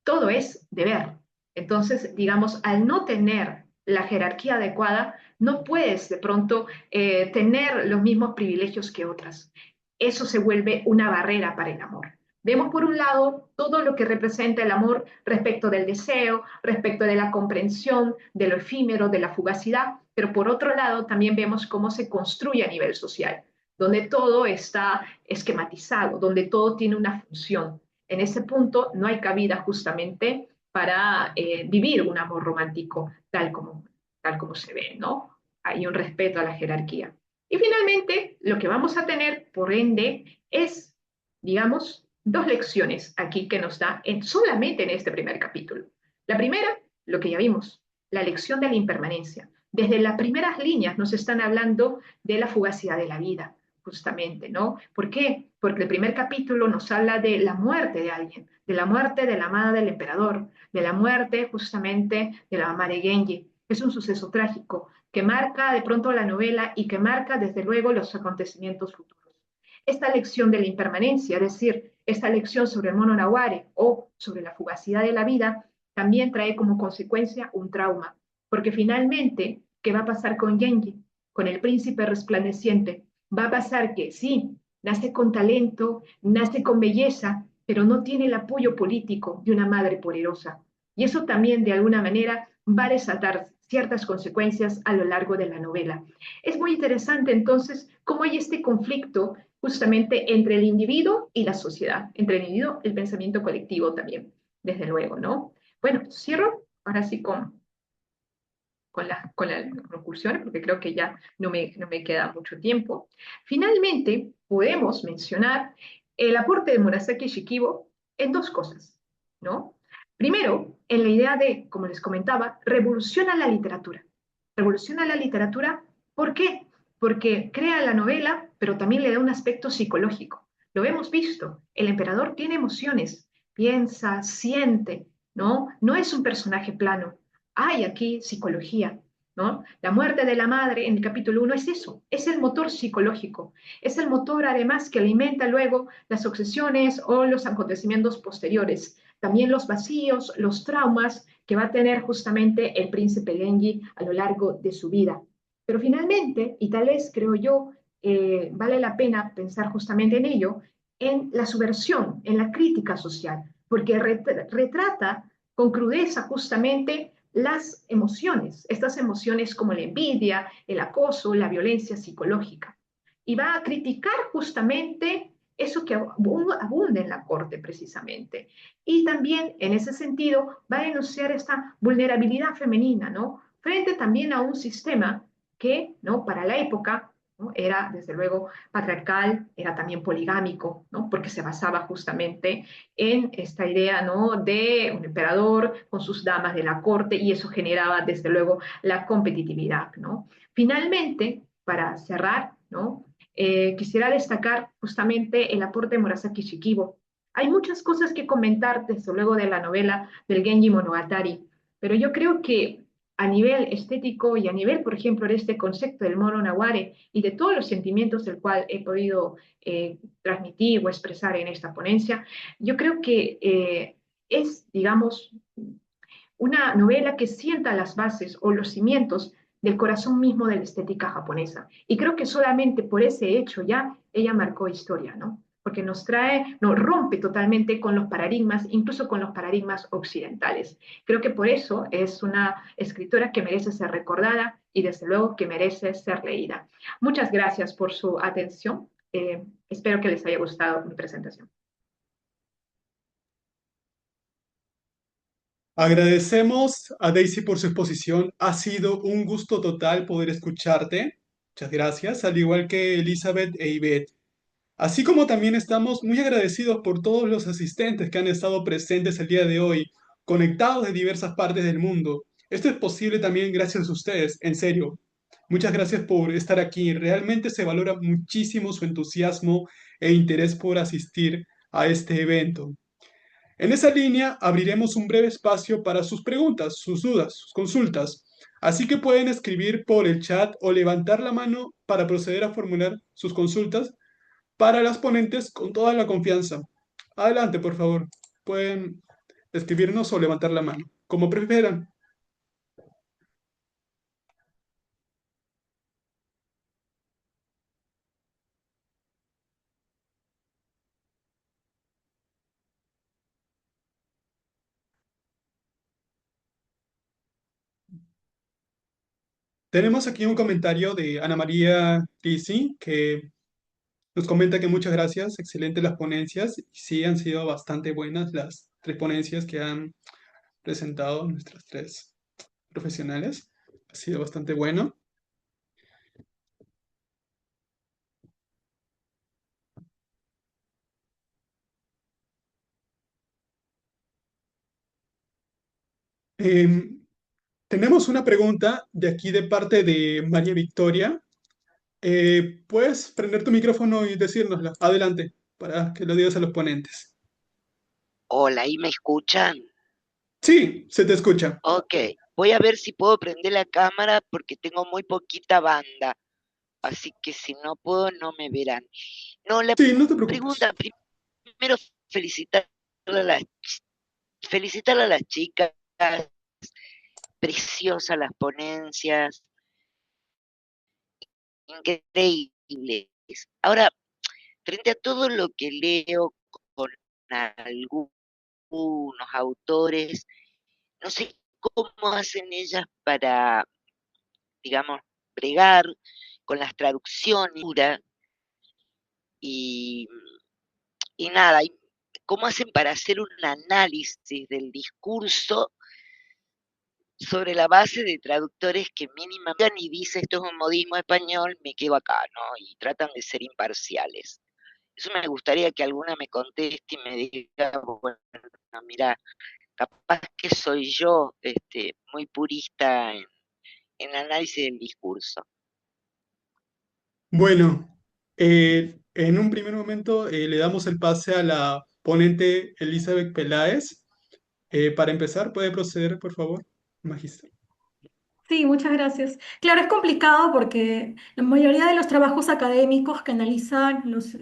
Todo es deber. Entonces, digamos, al no tener la jerarquía adecuada, no puedes de pronto tener los mismos privilegios que otras. Eso se vuelve una barrera para el amor. Vemos por un lado todo lo que representa el amor respecto del deseo, respecto de la comprensión, de lo efímero, de la fugacidad, pero por otro lado también vemos cómo se construye a nivel social, donde todo está esquematizado, donde todo tiene una función. En ese punto no hay cabida justamente para vivir un amor romántico tal como se ve, ¿no? Hay un respeto a la jerarquía. Y finalmente, lo que vamos a tener, por ende, es, digamos, dos lecciones aquí que nos da solamente en este primer capítulo. La primera, lo que ya vimos, la lección de la impermanencia. Desde las primeras líneas nos están hablando de la fugacidad de la vida, justamente, ¿no? ¿Por qué? Porque el primer capítulo nos habla de la muerte de alguien, de la muerte de la amada del emperador, de la muerte justamente de la mamá de Genji. Es un suceso trágico que marca de pronto la novela y que marca desde luego los acontecimientos futuros. Esta lección de la impermanencia, es decir, esta lección sobre el mono nahuare o sobre la fugacidad de la vida, también trae como consecuencia un trauma, porque finalmente, ¿qué va a pasar con Genji? Con el príncipe resplandeciente. Va a pasar que sí, nace con talento, nace con belleza, pero no tiene el apoyo político de una madre poderosa. Y eso también, de alguna manera, va a desatar ciertas consecuencias a lo largo de la novela. Es muy interesante entonces cómo hay este conflicto justamente entre el individuo y la sociedad, entre el individuo y el pensamiento colectivo también, desde luego, ¿no? Bueno, cierro ahora sí con las conclusiones, porque creo que ya no me queda mucho tiempo. Finalmente, podemos mencionar el aporte de Murasaki Shikibu en dos cosas, ¿no? Primero, en la idea de, como les comentaba, revoluciona la literatura. Revoluciona la literatura, ¿por qué? Porque crea la novela, pero también le da un aspecto psicológico. Lo hemos visto, el emperador tiene emociones, piensa, siente, ¿no? No es un personaje plano, hay aquí psicología, ¿no? La muerte de la madre en el capítulo 1 es eso, es el motor psicológico, es el motor además que alimenta luego las obsesiones o los acontecimientos posteriores, también los vacíos, los traumas que va a tener justamente el príncipe Genji a lo largo de su vida. Pero finalmente, y tal vez creo yo, vale la pena pensar justamente en ello, en la subversión, en la crítica social, porque retrata con crudeza justamente las emociones, estas emociones como la envidia, el acoso, la violencia psicológica. Y va a criticar justamente eso que abunda en la corte precisamente. Y también en ese sentido va a denunciar esta vulnerabilidad femenina, ¿no? Frente también a un sistema que, ¿no? Para la época, ¿no? Era desde luego patriarcal, era también poligámico, ¿no? Porque se basaba justamente en esta idea, ¿no? De un emperador con sus damas de la corte y eso generaba desde luego la competitividad, ¿no? Finalmente, para cerrar, ¿no? Quisiera destacar justamente el aporte de Murasaki Shikibu. Hay muchas cosas que comentar desde luego de la novela del Genji Monogatari, pero yo creo que a nivel estético y a nivel, por ejemplo, de este concepto del mono naware y de todos los sentimientos del cual he podido transmitir o expresar en esta ponencia, yo creo que es, digamos, una novela que sienta las bases o los cimientos del corazón mismo de la estética japonesa. Y creo que solamente por ese hecho ya ella marcó historia, ¿no? Porque nos trae, nos rompe totalmente con los paradigmas, incluso con los paradigmas occidentales. Creo que por eso es una escritora que merece ser recordada y desde luego que merece ser leída. Muchas gracias por su atención. Espero que les haya gustado mi presentación. Agradecemos a Daisy por su exposición. Ha sido un gusto total poder escucharte. Muchas gracias, al igual que Elizabeth e Ivette. Así como también estamos muy agradecidos por todos los asistentes que han estado presentes el día de hoy, conectados de diversas partes del mundo. Esto es posible también gracias a ustedes, en serio. Muchas gracias por estar aquí. Realmente se valora muchísimo su entusiasmo e interés por asistir a este evento. En esa línea abriremos un breve espacio para sus preguntas, sus dudas, sus consultas. Así que pueden escribir por el chat o levantar la mano para proceder a formular sus consultas para las ponentes con toda la confianza. Adelante, por favor. Pueden escribirnos o levantar la mano, como prefieran. Tenemos aquí un comentario de Ana María Lisi, que nos comenta que muchas gracias, excelentes las ponencias, y sí han sido bastante buenas las tres ponencias que han presentado nuestras tres profesionales. Ha sido bastante bueno. Em, Tenemos una pregunta de aquí de parte de María Victoria. ¿Puedes prender tu micrófono y decírnosla? Adelante, para que lo digas a los ponentes. Hola, ¿ahí me escuchan? Sí, se te escucha. Ok, voy a ver si puedo prender la cámara porque tengo muy poquita banda, así que si no puedo no me verán. No, la Sí, no te preocupes. pregunta, primero felicitarle a las chicas preciosas las ponencias, increíbles. Ahora, frente a todo lo que leo con algunos autores, no sé cómo hacen ellas para, digamos, bregar con las traducciones y, y nada, cómo hacen para hacer un análisis del discurso sobre la base de traductores que mínimamente y dice esto es un modismo español, me quedo acá, ¿no? Y tratan de ser imparciales. Eso me gustaría que alguna me conteste y me diga, bueno, mira, capaz que soy yo muy purista en análisis del discurso. Bueno, en un primer momento le damos el pase a la ponente Elizabeth Peláez. Para empezar, ¿puede proceder, por favor, magíster? Sí, muchas gracias. Claro, es complicado porque la mayoría de los trabajos académicos que analizan los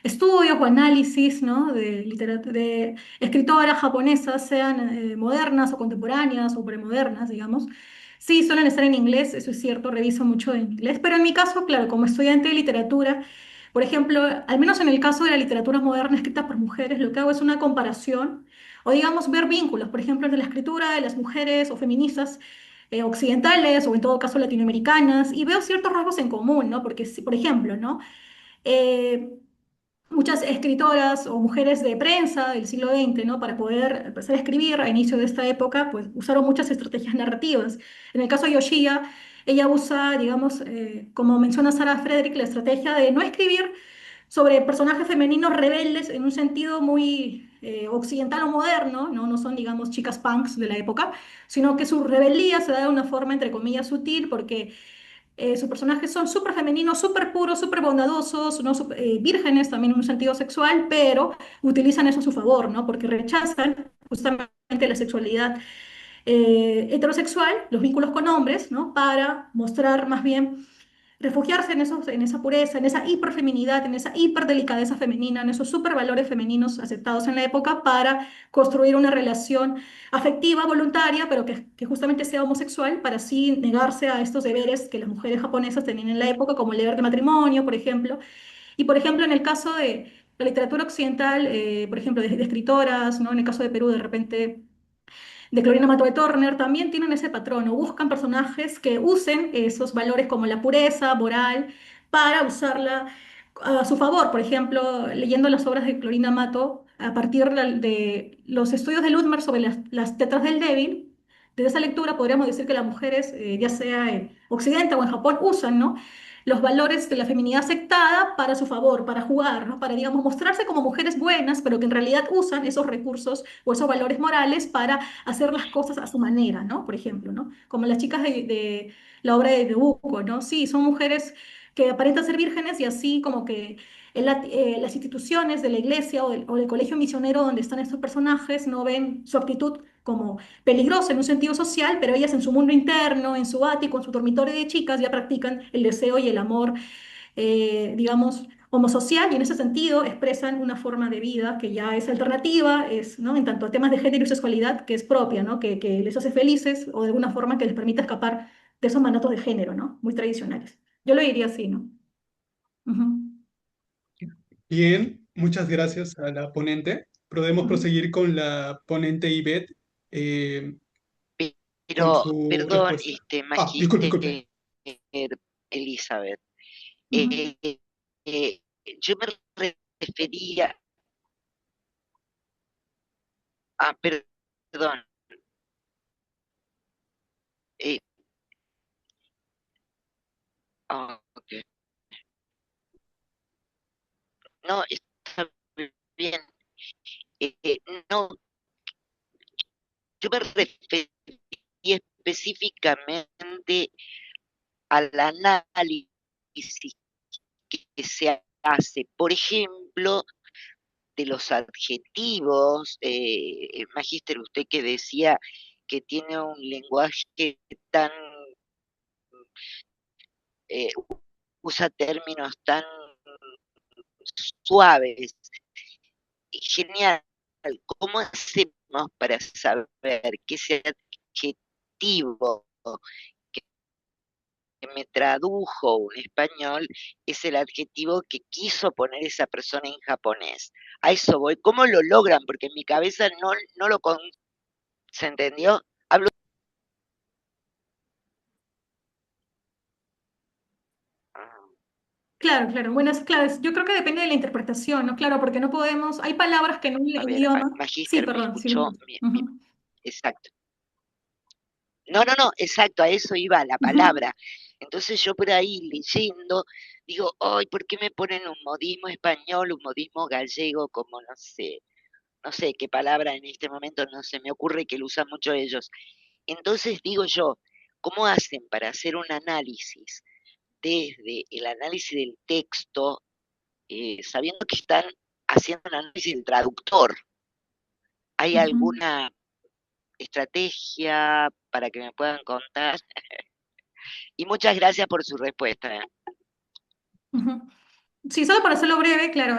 estudios o análisis, ¿no? de escritoras japonesas, sean modernas o contemporáneas o premodernas, digamos, sí suelen estar en inglés, eso es cierto, reviso mucho en inglés, pero en mi caso, claro, como estudiante de literatura, por ejemplo, al menos en el caso de la literatura moderna escrita por mujeres, lo que hago es una comparación o digamos ver vínculos, por ejemplo, entre la escritura de las mujeres o feministas occidentales o en todo caso latinoamericanas y veo ciertos rasgos en común, ¿no? Porque, por ejemplo, ¿no? Eh, muchas escritoras o mujeres de prensa del siglo XX, ¿no? Para poder empezar a escribir a inicio de esta época, pues usaron muchas estrategias narrativas. En el caso de Yoshiya, ella usa, digamos, como menciona Sarah Frederick, la estrategia de no escribir sobre personajes femeninos rebeldes en un sentido muy occidental o moderno, ¿no? No son, digamos, chicas punks de la época, sino que su rebeldía se da de una forma, entre comillas, sutil, porque sus personajes son súper femeninos, súper puros, súper bondadosos, ¿no? Vírgenes también en un sentido sexual, pero utilizan eso a su favor, ¿no? Porque rechazan justamente la sexualidad heterosexual, los vínculos con hombres, ¿no? Para mostrar más bien refugiarse en esa pureza, en esa hiperfeminidad, en esa hiperdelicadeza femenina, en esos supervalores femeninos aceptados en la época para construir una relación afectiva, voluntaria, pero que justamente sea homosexual, para así negarse a estos deberes que las mujeres japonesas tenían en la época, como el deber de matrimonio, por ejemplo. Y por ejemplo, en el caso de la literatura occidental, por ejemplo, de escritoras, ¿no? En el caso de Perú, de repente de Clorina Mato de Turner también tienen ese patrón, o buscan personajes que usen esos valores como la pureza moral para usarla a su favor. Por ejemplo, leyendo las obras de Clorina Mato, a partir de los estudios de Ludmer sobre las tetras del débil, de esa lectura podríamos decir que las mujeres, ya sea en Occidente o en Japón, usan, ¿no? los valores de la feminidad aceptada para su favor, para jugar, ¿no? Para, digamos, mostrarse como mujeres buenas, pero que en realidad usan esos recursos o esos valores morales para hacer las cosas a su manera, ¿no? Por ejemplo, ¿no? Como las chicas de la obra de Bucco, ¿no? Sí, son mujeres que aparentan ser vírgenes y así como que las instituciones de la iglesia o del colegio misionero donde están estos personajes no ven su actitud como peligrosa en un sentido social, pero ellas en su mundo interno, en su ático, en su dormitorio de chicas, ya practican el deseo y el amor, digamos, homosocial, y en ese sentido expresan una forma de vida que ya es alternativa, es, ¿no? En tanto a temas de género y sexualidad, que es propia, ¿no? Que les hace felices o de alguna forma que les permita escapar de esos mandatos de género, ¿no? Muy tradicionales. Yo lo diría así, ¿no? Ujú, Bien, muchas gracias a la ponente. Podemos ujú. proseguir con la ponente Ivette eh, con Pero, su perdón, respuesta. Disculpe, Magíster disculpe. Elizabeth, Ujú. eh, eh, yo me refería perdón, eh, ok, no, está bien, eh, no, yo me refería específicamente al análisis que se hace, por ejemplo, de los adjetivos, Magíster, usted que decía que tiene un lenguaje tan, eh, usa términos tan suaves, genial, ¿cómo hacemos modismos para saber que ese adjetivo que me tradujo un español es el adjetivo que quiso poner esa persona en japonés. A eso voy. ¿Cómo lo logran? Porque en mi cabeza no lo... ¿Se entendió? Hablo... Claro, claro. Bueno, claro, yo creo que depende de la interpretación, ¿no? Claro, porque no podemos, hay palabras que en un A ver, idioma, sí, Magíster, ¿me perdón, sí, escuchó? ujú, Exacto. No, exacto, a eso iba la ujú, palabra. Entonces yo por ahí leyendo, digo, ay, ¿por qué me ponen un modismo español, un modismo gallego, como no sé qué palabra en este momento no se me ocurre que lo usan mucho ellos? Entonces digo yo, ¿cómo hacen para hacer un análisis desde el análisis del texto, sabiendo que están haciendo un análisis del traductor? ¿Hay ujú, alguna estrategia para que me puedan contar? Y muchas gracias por su respuesta. ujú. Sí, solo para hacerlo breve, claro,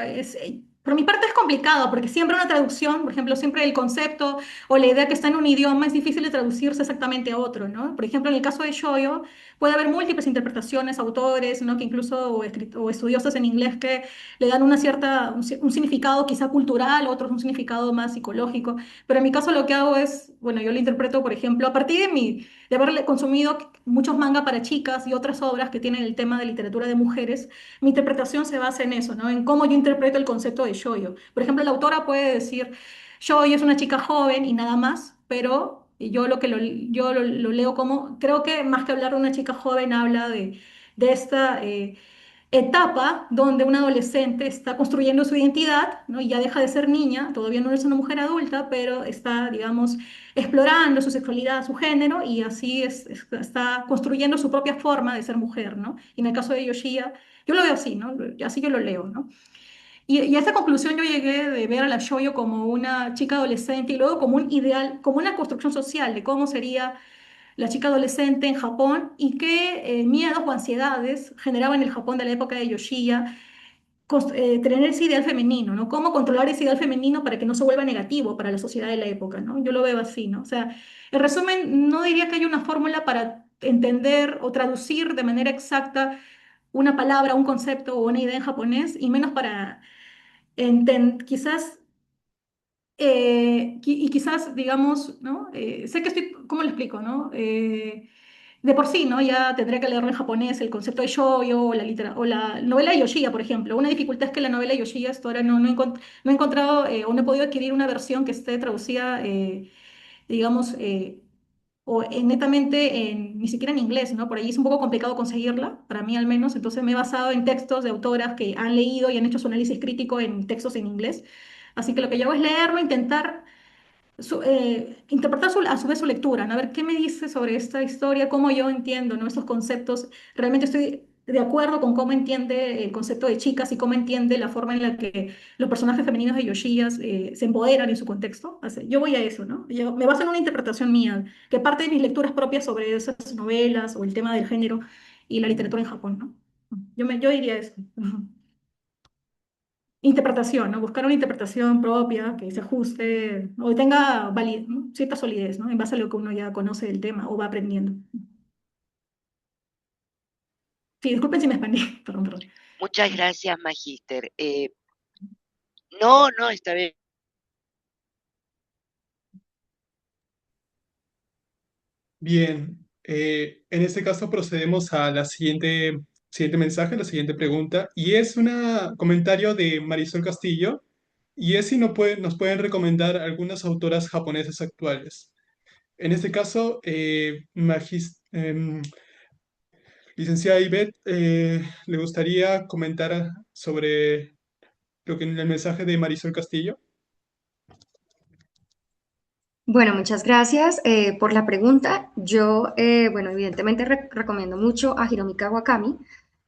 por mi parte es complicado porque siempre una traducción, por ejemplo, siempre el concepto o la idea que está en un idioma es difícil de traducirse exactamente a otro, ¿no? Por ejemplo, en el caso de Shoyo puede haber múltiples interpretaciones, autores, ¿no? Que incluso o estudiosos en inglés que le dan una cierta, un significado quizá cultural, otros un significado más psicológico, pero en mi caso lo que hago es, bueno, yo lo interpreto, por ejemplo, a partir de haberle consumido muchos manga para chicas y otras obras que tienen el tema de literatura de mujeres. Mi interpretación se basa en eso, ¿no? En cómo yo interpreto el concepto de shoujo. Por ejemplo, la autora puede decir, shoujo es una chica joven y nada más, pero yo lo leo como, creo que más que hablar de una chica joven, habla de esta etapa donde una adolescente está construyendo su identidad, ¿no? Y ya deja de ser niña, todavía no es una mujer adulta, pero está, digamos, explorando su sexualidad, su género, y así está construyendo su propia forma de ser mujer, ¿no? Y en el caso de Yoshia, yo lo veo así, ¿no? Así yo lo leo, ¿no? Y a esa conclusión yo llegué de ver a la Shoyo como una chica adolescente y luego como un ideal, como una construcción social de cómo sería la chica adolescente en Japón y qué miedos o ansiedades generaba en el Japón de la época de Yoshia tener ese ideal femenino, ¿no? Cómo controlar ese ideal femenino para que no se vuelva negativo para la sociedad de la época, ¿no? Yo lo veo así, ¿no? O sea, en resumen, no diría que haya una fórmula para entender o traducir de manera exacta una palabra, un concepto o una idea en japonés, y menos para quizás, y quizás, digamos, ¿no? Sé que estoy, ¿cómo lo explico, no? De por sí, ¿no? Ya tendría que leerlo en japonés el concepto de shoujo o la novela de Yoshiya, por ejemplo. Una dificultad es que la novela de Yoshiya hasta ahora no he encontrado o no he podido adquirir una versión que esté traducida, digamos, netamente ni siquiera en inglés, ¿no? Por ahí es un poco complicado conseguirla, para mí al menos. Entonces me he basado en textos de autoras que han leído y han hecho su análisis crítico en textos en inglés. Así que lo que yo hago es leerlo, intentar interpretar a su vez su lectura, ¿no? A ver qué me dice sobre esta historia, cómo yo entiendo, ¿no? Estos conceptos. Realmente estoy de acuerdo con cómo entiende el concepto de chicas y cómo entiende la forma en la que los personajes femeninos de Yoshiyas se empoderan en su contexto. Yo voy a eso, ¿no? Yo me baso en una interpretación mía, que parte de mis lecturas propias sobre esas novelas o el tema del género y la literatura en Japón, ¿no? Yo diría eso. Interpretación, ¿no? Buscar una interpretación propia que se ajuste o tenga ¿no? Cierta solidez, ¿no? En base a lo que uno ya conoce del tema o va aprendiendo. Sí, disculpen si me expandí, perdón, perdón. Muchas gracias, Magíster. No, está bien. Bien, en este caso procedemos a la siguiente mensaje, la siguiente pregunta, y es un comentario de Marisol Castillo, y es si nos pueden recomendar algunas autoras japonesas actuales. En este caso, licenciada Ivette, ¿le gustaría comentar sobre lo que en el mensaje de Marisol Castillo? Bueno, muchas gracias por la pregunta. Yo, bueno, evidentemente recomiendo mucho a Hiromi Kawakami,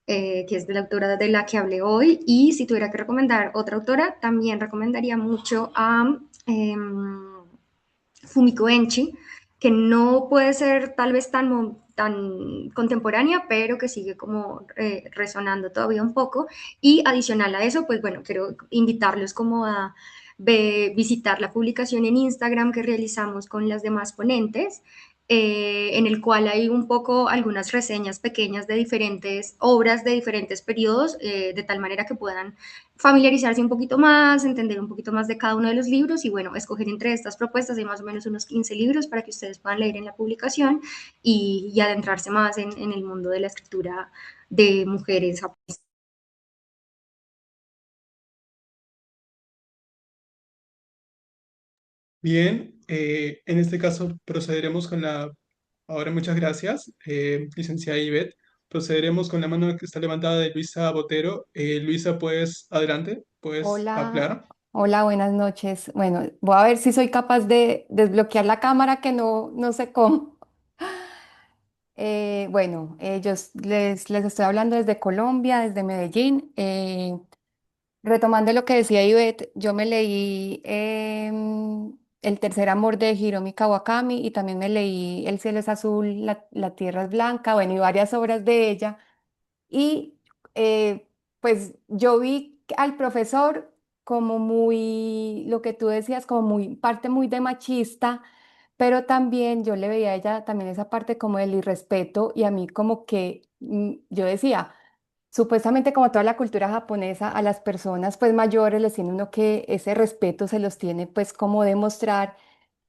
que es de la autora de la que hablé hoy, y si tuviera que recomendar otra autora, también recomendaría mucho a Fumiko Enchi, que no puede ser tal vez tan contemporánea, pero que sigue como resonando todavía un poco. Y adicional a eso, pues bueno, quiero invitarlos como visitar la publicación en Instagram que realizamos con las demás ponentes, en el cual hay un poco algunas reseñas pequeñas de diferentes obras de diferentes periodos, de tal manera que puedan familiarizarse un poquito más, entender un poquito más de cada uno de los libros y bueno, escoger entre estas propuestas. Hay más o menos unos 15 libros para que ustedes puedan leer en la publicación y adentrarse más en el mundo de la escritura de mujeres japonesas. Bien, en este caso procederemos con la... Ahora muchas gracias, licenciada Ivette. Procederemos con la mano que está levantada de Luisa Botero. Luisa, pues adelante, puedes Hola, hablar. hola, buenas noches. Bueno, voy a ver si soy capaz de desbloquear la cámara, que no sé cómo. Bueno, les estoy hablando desde Colombia, desde Medellín. Retomando lo que decía Ivette, yo me leí El tercer amor de Hiromi Kawakami y también me leí El cielo es azul, la tierra es blanca, bueno, y varias obras de ella. Y pues yo vi al profesor como muy, lo que tú decías, como muy, parte muy de machista, pero también yo le veía a ella también esa parte como del irrespeto y a mí como que yo decía, supuestamente como toda la cultura japonesa, a las personas pues mayores les tiene uno que ese respeto se los tiene pues como demostrar,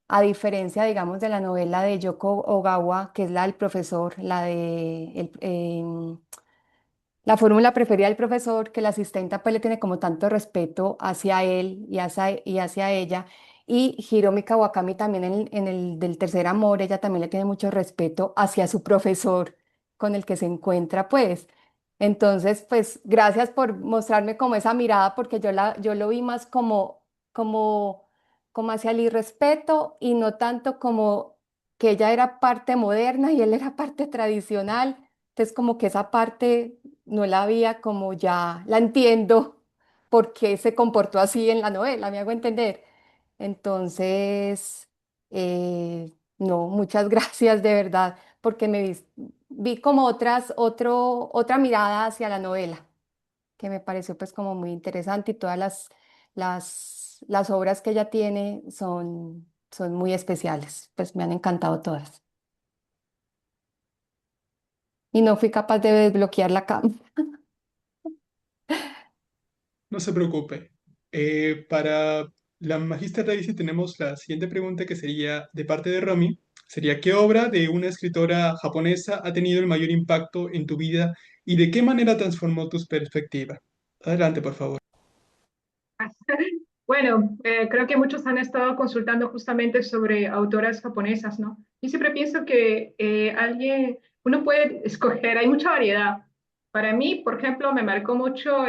a diferencia digamos de la novela de Yoko Ogawa, que es la del profesor, la de la fórmula preferida del profesor, que la asistenta pues le tiene como tanto respeto hacia él y hacia ella. Y Hiromi Kawakami también en el del tercer amor, ella también le tiene mucho respeto hacia su profesor con el que se encuentra, pues. Entonces, pues gracias por mostrarme como esa mirada, porque yo lo vi más como, como hacia el irrespeto y no tanto como que ella era parte moderna y él era parte tradicional. Entonces, como que esa parte no la había como ya, la entiendo por qué se comportó así en la novela, me hago entender. Entonces, no, muchas gracias de verdad, porque vi como otra mirada hacia la novela, que me pareció pues como muy interesante y todas las obras que ella tiene son muy especiales, pues me han encantado todas. Y no fui capaz de desbloquear la cámara. No se preocupe. Para la Magíster Daisy tenemos la siguiente pregunta que sería de parte de Romy. Sería, ¿qué obra de una escritora japonesa ha tenido el mayor impacto en tu vida y de qué manera transformó tus perspectivas? Adelante, por favor. Bueno, creo que muchos han estado consultando justamente sobre autoras japonesas, ¿no? Y siempre pienso que uno puede escoger, hay mucha variedad. Para mí, por ejemplo, me marcó mucho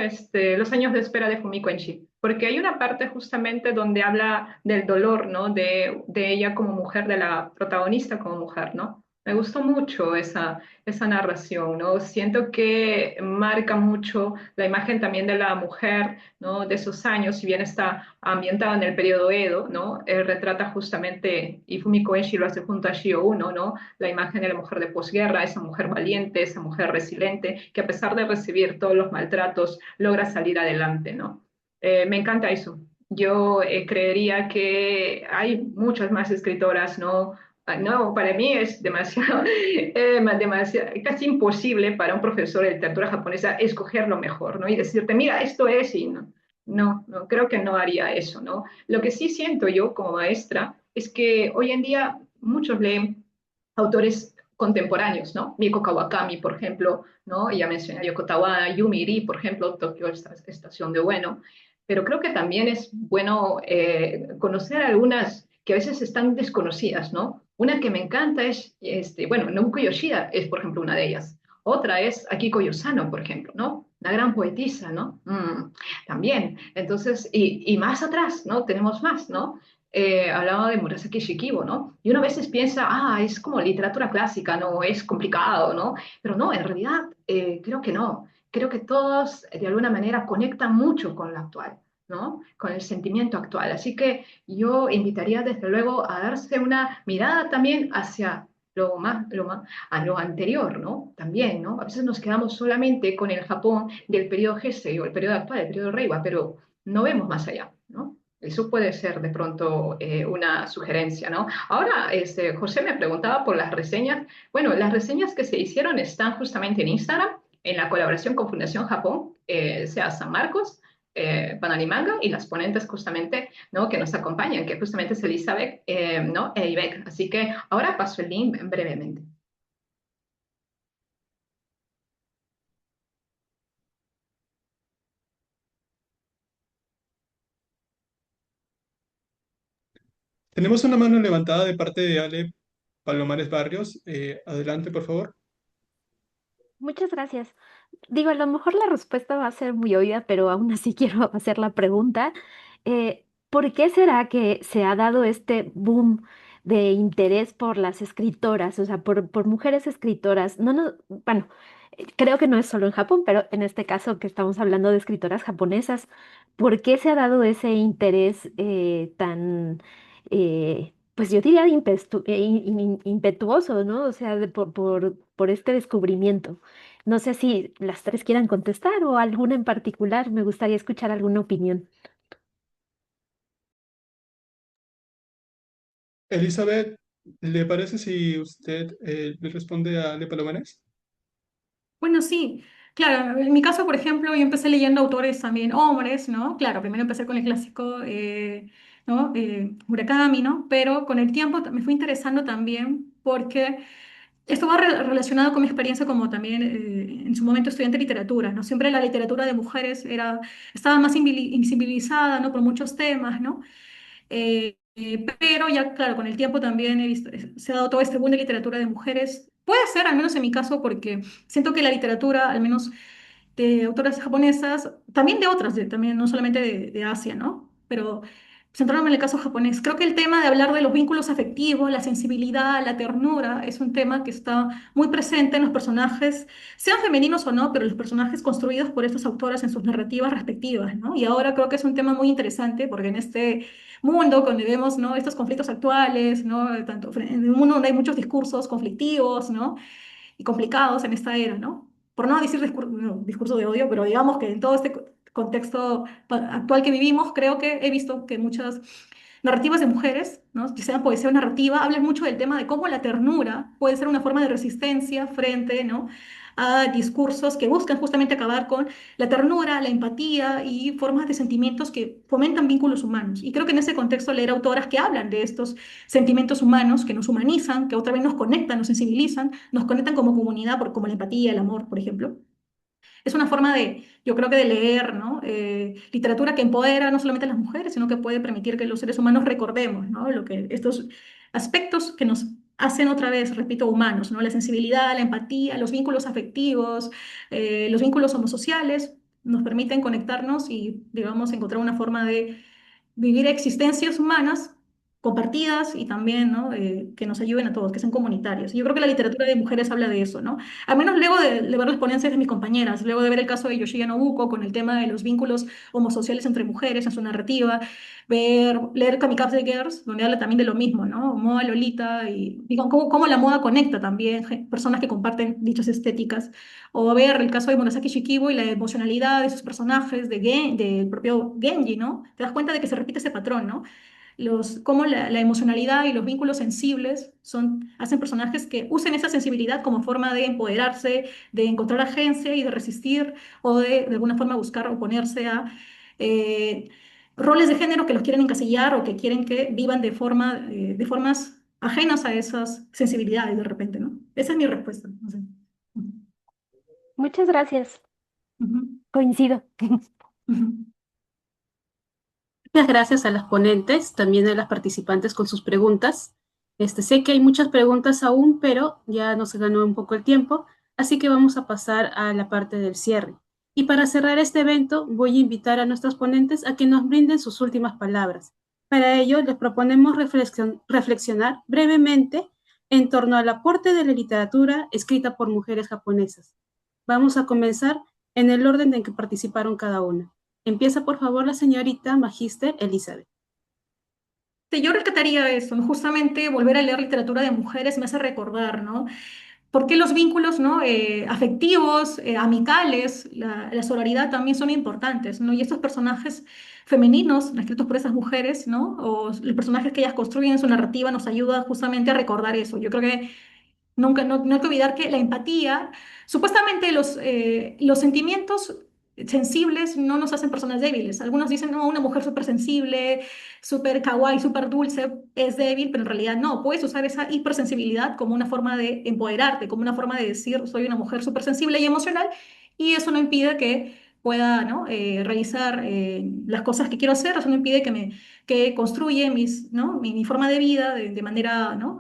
Los años de espera de Fumiko Enshi, porque hay una parte justamente donde habla del dolor, ¿no? De ella como mujer, de la protagonista como mujer, ¿no? Me gustó mucho esa narración, ¿no? Siento que marca mucho la imagen también de la mujer, ¿no? De esos años, si bien está ambientada en el periodo Edo, ¿no? Retrata justamente, y Fumiko Enshi lo hace junto a Shio Uno, ¿no? La imagen de la mujer de posguerra, esa mujer valiente, esa mujer resiliente, que a pesar de recibir todos los maltratos, logra salir adelante, ¿no? Me encanta eso. Yo creería que hay muchas más escritoras, ¿no? No, para mí es demasiado, casi imposible para un profesor de literatura japonesa escoger lo mejor, ¿no? Y decirte, mira, esto es, y no, creo que no haría eso, ¿no? Lo que sí siento yo como maestra es que hoy en día muchos leen autores contemporáneos, ¿no? Miko Kawakami, por ejemplo, ¿no? Ya mencioné a Yoko Tawada, Yumi Rii, por ejemplo, Tokio Estación de Bueno, pero creo que también es bueno conocer algunas que a veces están desconocidas, ¿no? Una que me encanta es, bueno, Nobuko Yoshida es, por ejemplo, una de ellas. Otra es Akiko Yosano, por ejemplo, ¿no? Una gran poetisa, ¿no? También. Entonces, y más atrás, ¿no? Tenemos más, ¿no? Hablaba de Murasaki Shikibu, ¿no? Y uno a veces piensa, es como literatura clásica, no es complicado, ¿no? Pero no, en realidad creo que no. Creo que todos de alguna manera conectan mucho con lo actual, ¿no? Con el sentimiento actual. Así que yo invitaría desde luego a darse una mirada también hacia a lo anterior, ¿no? También, ¿no? A veces nos quedamos solamente con el Japón del periodo Heisei o el periodo actual, el periodo Reiwa, pero no vemos más allá, ¿no? Eso puede ser de pronto una sugerencia, ¿no? Ahora, José me preguntaba por las reseñas. Bueno, las reseñas que se hicieron están justamente en Instagram, en la colaboración con Fundación Japón, sea San Marcos, Bananimanga, y las ponentes justamente, ¿no? Que nos acompañan, que justamente es Elizabeth, ¿no? E Ivek. Así que ahora paso el link brevemente. Tenemos una mano levantada de parte de Ale Palomares Barrios. Adelante, por favor. Muchas gracias. Digo, a lo mejor la respuesta va a ser muy obvia, pero aún así quiero hacer la pregunta. ¿Por qué será que se ha dado este boom de interés por las escritoras, o sea, por mujeres escritoras? No, no, bueno, creo que no es solo en Japón, pero en este caso que estamos hablando de escritoras japonesas, ¿por qué se ha dado ese interés tan, pues yo diría impetuoso, ¿no? O sea, por este descubrimiento. No sé si las tres quieran contestar o alguna en particular. Me gustaría escuchar alguna opinión. Elizabeth, ¿le parece si usted le responde a Ale Palomares? Bueno, sí, claro, en mi caso, por ejemplo, yo empecé leyendo autores también hombres, ¿no? Claro, primero empecé con el clásico, ¿no? Murakami, ¿no? Pero con el tiempo me fui interesando también porque esto va relacionado con mi experiencia como también en su momento estudiante de literatura, ¿no? Siempre la literatura de mujeres estaba más invisibilizada, ¿no? Por muchos temas, ¿no? Pero ya, claro, con el tiempo también he visto, se ha dado todo este boom de literatura de mujeres. Puede ser, al menos en mi caso, porque siento que la literatura, al menos de autoras japonesas, también de otras, también no solamente de Asia, ¿no? Pero centrándome en el caso japonés, creo que el tema de hablar de los vínculos afectivos, la sensibilidad, la ternura, es un tema que está muy presente en los personajes, sean femeninos o no, pero los personajes construidos por estas autoras en sus narrativas respectivas, ¿no? Y ahora creo que es un tema muy interesante porque en este mundo donde vemos, ¿no? Estos conflictos actuales, ¿no? Tanto en un mundo donde hay muchos discursos conflictivos, ¿no? Y complicados en esta era, ¿no? Por no decir discurso de odio, pero digamos que en todo este contexto actual que vivimos, creo que he visto que muchas narrativas de mujeres, ¿no? Que sean poesía o narrativa, hablan mucho del tema de cómo la ternura puede ser una forma de resistencia frente, ¿no? A discursos que buscan justamente acabar con la ternura, la empatía y formas de sentimientos que fomentan vínculos humanos. Y creo que en ese contexto leer autoras que hablan de estos sentimientos humanos, que nos humanizan, que otra vez nos conectan, nos sensibilizan, nos conectan como comunidad, como la empatía, el amor, por ejemplo. Es una forma de, yo creo que de leer, ¿no? Literatura que empodera no solamente a las mujeres, sino que puede permitir que los seres humanos recordemos, ¿no? Lo que, estos aspectos que nos hacen otra vez, repito, humanos, ¿no? La sensibilidad, la empatía, los vínculos afectivos, los vínculos homosociales, nos permiten conectarnos y, digamos, encontrar una forma de vivir existencias humanas compartidas y también, ¿no? Que nos ayuden a todos, que sean comunitarias. Y yo creo que la literatura de mujeres habla de eso, ¿no? Al menos luego de ver las ponencias de mis compañeras, luego de ver el caso de Yoshiya Nobuko con el tema de los vínculos homosociales entre mujeres en su narrativa, leer Kamikaze Girls, donde habla también de lo mismo, ¿no? Moda, Lolita, y digo, cómo la moda conecta también personas que comparten dichas estéticas, o ver el caso de Murasaki Shikibu y la emocionalidad de sus personajes, del propio Genji, ¿no? Te das cuenta de que se repite ese patrón, ¿no? Cómo la emocionalidad y los vínculos sensibles hacen personajes que usen esa sensibilidad como forma de empoderarse, de encontrar agencia y de resistir o de alguna forma buscar oponerse a eh, roles de género que los quieren encasillar o que quieren que vivan de formas ajenas a esas sensibilidades de repente, ¿no? Esa es mi respuesta. No sé. Muchas gracias. Ujú, Coincido. ujú. Muchas gracias a las ponentes, también a las participantes con sus preguntas. Sé que hay muchas preguntas aún, pero ya nos ganó un poco el tiempo, así que vamos a pasar a la parte del cierre. Y para cerrar este evento, voy a invitar a nuestros ponentes a que nos brinden sus últimas palabras. Para ello, les proponemos reflexionar brevemente en torno al aporte de la literatura escrita por mujeres japonesas. Vamos a comenzar en el orden en que participaron cada una. Empieza, por favor, la señorita Magíster Elizabeth. Yo rescataría eso, ¿no? Justamente volver a leer literatura de mujeres me hace recordar, ¿no? ¿Por qué los vínculos, ¿no? Afectivos, amicales, la sororidad también son importantes, ¿no? Y estos personajes femeninos, escritos por esas mujeres, ¿no? O los personajes que ellas construyen en su narrativa nos ayuda justamente a recordar eso. Yo creo que nunca, no hay que olvidar que la empatía, supuestamente los sentimientos sensibles no nos hacen personas débiles. Algunos dicen, no, una mujer súper sensible, súper kawaii, súper dulce es débil, pero en realidad no. Puedes usar esa hipersensibilidad como una forma de empoderarte, como una forma de decir, soy una mujer súper sensible y emocional, y eso no impide que pueda, ¿no? Realizar las cosas que quiero hacer, eso no impide que construye ¿no? mi forma de vida de manera, ¿no?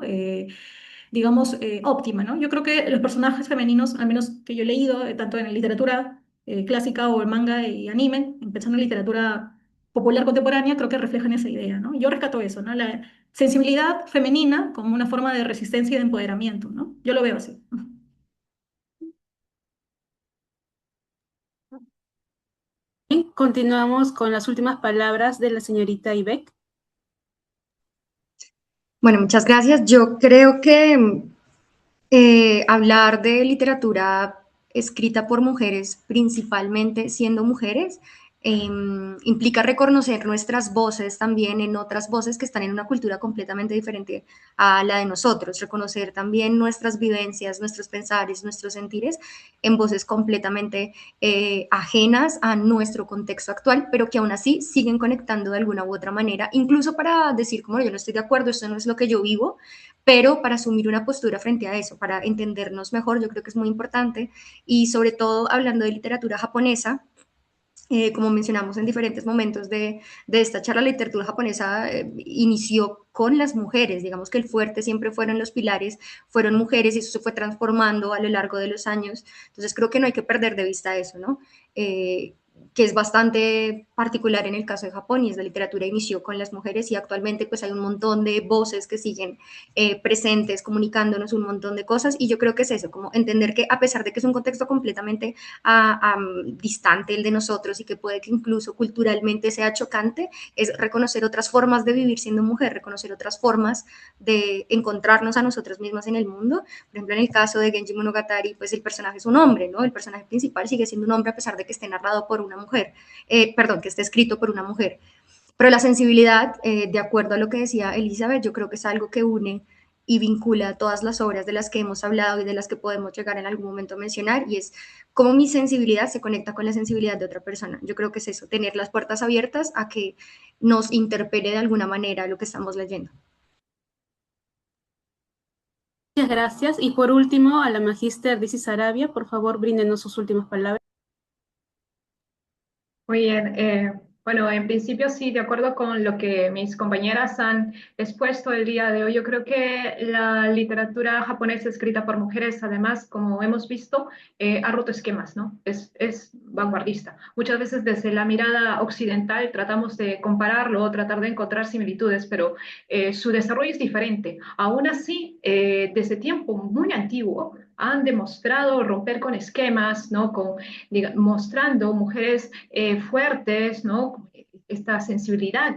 Digamos, óptima, ¿no? Yo creo que los personajes femeninos, al menos que yo he leído, tanto en la literatura clásica o en manga y anime, empezando en literatura popular contemporánea, creo que reflejan esa idea, ¿no? Yo rescato eso, ¿no? La sensibilidad femenina como una forma de resistencia y de empoderamiento, ¿no? Yo lo veo así. Y continuamos con las últimas palabras de la señorita Ibec. Bueno, muchas gracias. Yo creo que hablar de literatura escrita por mujeres, principalmente siendo mujeres, implica reconocer nuestras voces también en otras voces que están en una cultura completamente diferente a la de nosotros, reconocer también nuestras vivencias, nuestros pensares, nuestros sentires en voces completamente ajenas a nuestro contexto actual, pero que aún así siguen conectando de alguna u otra manera, incluso para decir como yo no estoy de acuerdo, esto no es lo que yo vivo, pero para asumir una postura frente a eso, para entendernos mejor, yo creo que es muy importante, y sobre todo hablando de literatura japonesa, como mencionamos en diferentes momentos de esta charla, la literatura japonesa inició con las mujeres, digamos que el fuerte siempre fueron los pilares, fueron mujeres y eso se fue transformando a lo largo de los años, entonces creo que no hay que perder de vista eso, ¿no? Que es bastante particular en el caso de Japón, y es la literatura inició con las mujeres y actualmente pues hay un montón de voces que siguen presentes, comunicándonos un montón de cosas, y yo creo que es eso, como entender que a pesar de que es un contexto completamente distante el de nosotros y que puede que incluso culturalmente sea chocante, es reconocer otras formas de vivir siendo mujer, reconocer otras formas de encontrarnos a nosotros mismas en el mundo. Por ejemplo, en el caso de Genji Monogatari, pues el personaje es un hombre, ¿no? El personaje principal sigue siendo un hombre a pesar de que esté narrado por una mujer, que esté escrito por una mujer. Pero la sensibilidad, de acuerdo a lo que decía Elizabeth, yo creo que es algo que une y vincula todas las obras de las que hemos hablado y de las que podemos llegar en algún momento a mencionar, y es cómo mi sensibilidad se conecta con la sensibilidad de otra persona. Yo creo que es eso, tener las puertas abiertas a que nos interpele de alguna manera lo que estamos leyendo. Muchas gracias. Y por último, a la magíster Daisy Sarabia, por favor, bríndenos sus últimas palabras. Muy bien, bueno, en principio sí, de acuerdo con lo que mis compañeras han expuesto el día de hoy, yo creo que la literatura japonesa escrita por mujeres, además, como hemos visto, ha roto esquemas, ¿no? Es vanguardista. Muchas veces desde la mirada occidental tratamos de compararlo, tratar de encontrar similitudes, pero su desarrollo es diferente. Aún así, desde tiempo muy antiguo, han demostrado romper con esquemas, ¿no? Mostrando mujeres fuertes, ¿no? Esta sensibilidad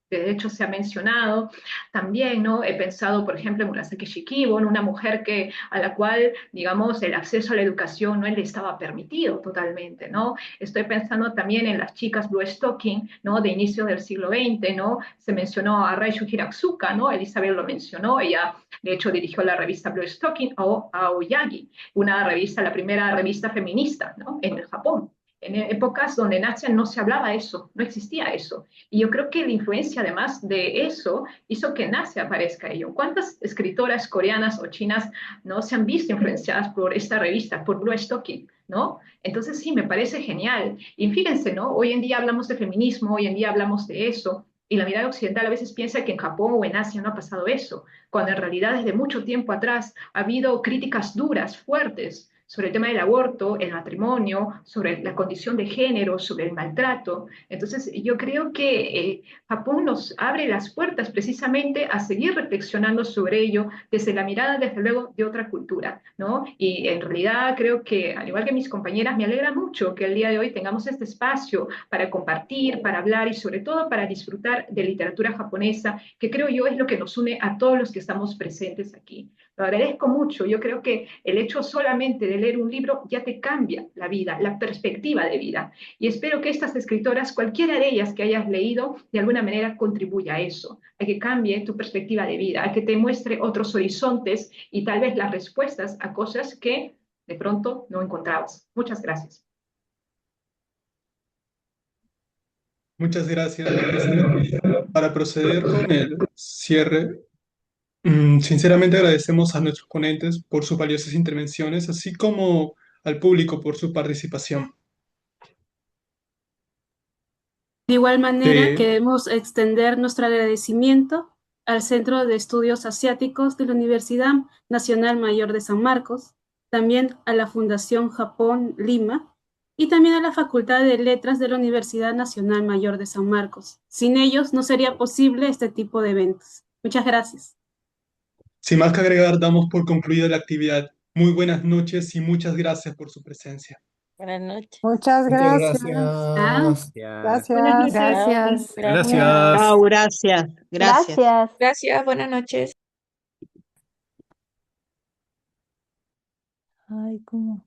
de hecho se ha mencionado también, ¿no? He pensado, por ejemplo, en Murasaki Shikibu, una mujer a la cual, digamos, el acceso a la educación no le estaba permitido totalmente, ¿no? Estoy pensando también en las chicas Blue Stocking, ¿no? De inicio del siglo XX, ¿no? Se mencionó a Raichu Hiratsuka, ¿no? Elizabeth lo mencionó, ella de hecho dirigió la revista Blue Stocking, o Aoyagi, una revista, la primera revista feminista, ¿no? En el Japón. En épocas donde en Asia no se hablaba eso, no existía eso. Y yo creo que la influencia además de eso hizo que en Asia aparezca ello. ¿Cuántas escritoras coreanas o chinas no se han visto influenciadas por esta revista, por Blue Stocking? ¿No? Entonces sí, me parece genial. Y fíjense, ¿no? Hoy en día hablamos de feminismo, hoy en día hablamos de eso, y la mirada occidental a veces piensa que en Japón o en Asia no ha pasado eso, cuando en realidad desde mucho tiempo atrás ha habido críticas duras, fuertes, sobre el tema del aborto, el matrimonio, sobre la condición de género, sobre el maltrato. Entonces, yo creo que Japón nos abre las puertas precisamente a seguir reflexionando sobre ello desde la mirada, desde luego, de otra cultura, ¿no? Y en realidad creo que, al igual que mis compañeras, me alegra mucho que el día de hoy tengamos este espacio para compartir, para hablar y sobre todo para disfrutar de literatura japonesa, que creo yo es lo que nos une a todos los que estamos presentes aquí. Lo agradezco mucho. Yo creo que el hecho solamente de leer un libro ya te cambia la vida, la perspectiva de vida. Y espero que estas escritoras, cualquiera de ellas que hayas leído, de alguna manera contribuya a eso, a que cambie tu perspectiva de vida, a que te muestre otros horizontes y tal vez las respuestas a cosas que de pronto no encontrabas. Muchas gracias. Muchas gracias, maestra. Para proceder con el cierre, sinceramente agradecemos a nuestros ponentes por sus valiosas intervenciones, así como al público por su participación. De igual manera, De, queremos extender nuestro agradecimiento al Centro de Estudios Asiáticos de la Universidad Nacional Mayor de San Marcos, también a la Fundación Japón Lima y también a la Facultad de Letras de la Universidad Nacional Mayor de San Marcos. Sin ellos no sería posible este tipo de eventos. Muchas gracias. Sin más que agregar, damos por concluida la actividad. Muy buenas noches y muchas gracias por su presencia. Buenas noches. Muchas Muchas gracias. Ah, gracias. Ya. Buenas Gracias. noches. Gracias. Gracias. Chao, gracias. Gracias. Gracias. Gracias, buenas noches. Ay, ¿cómo?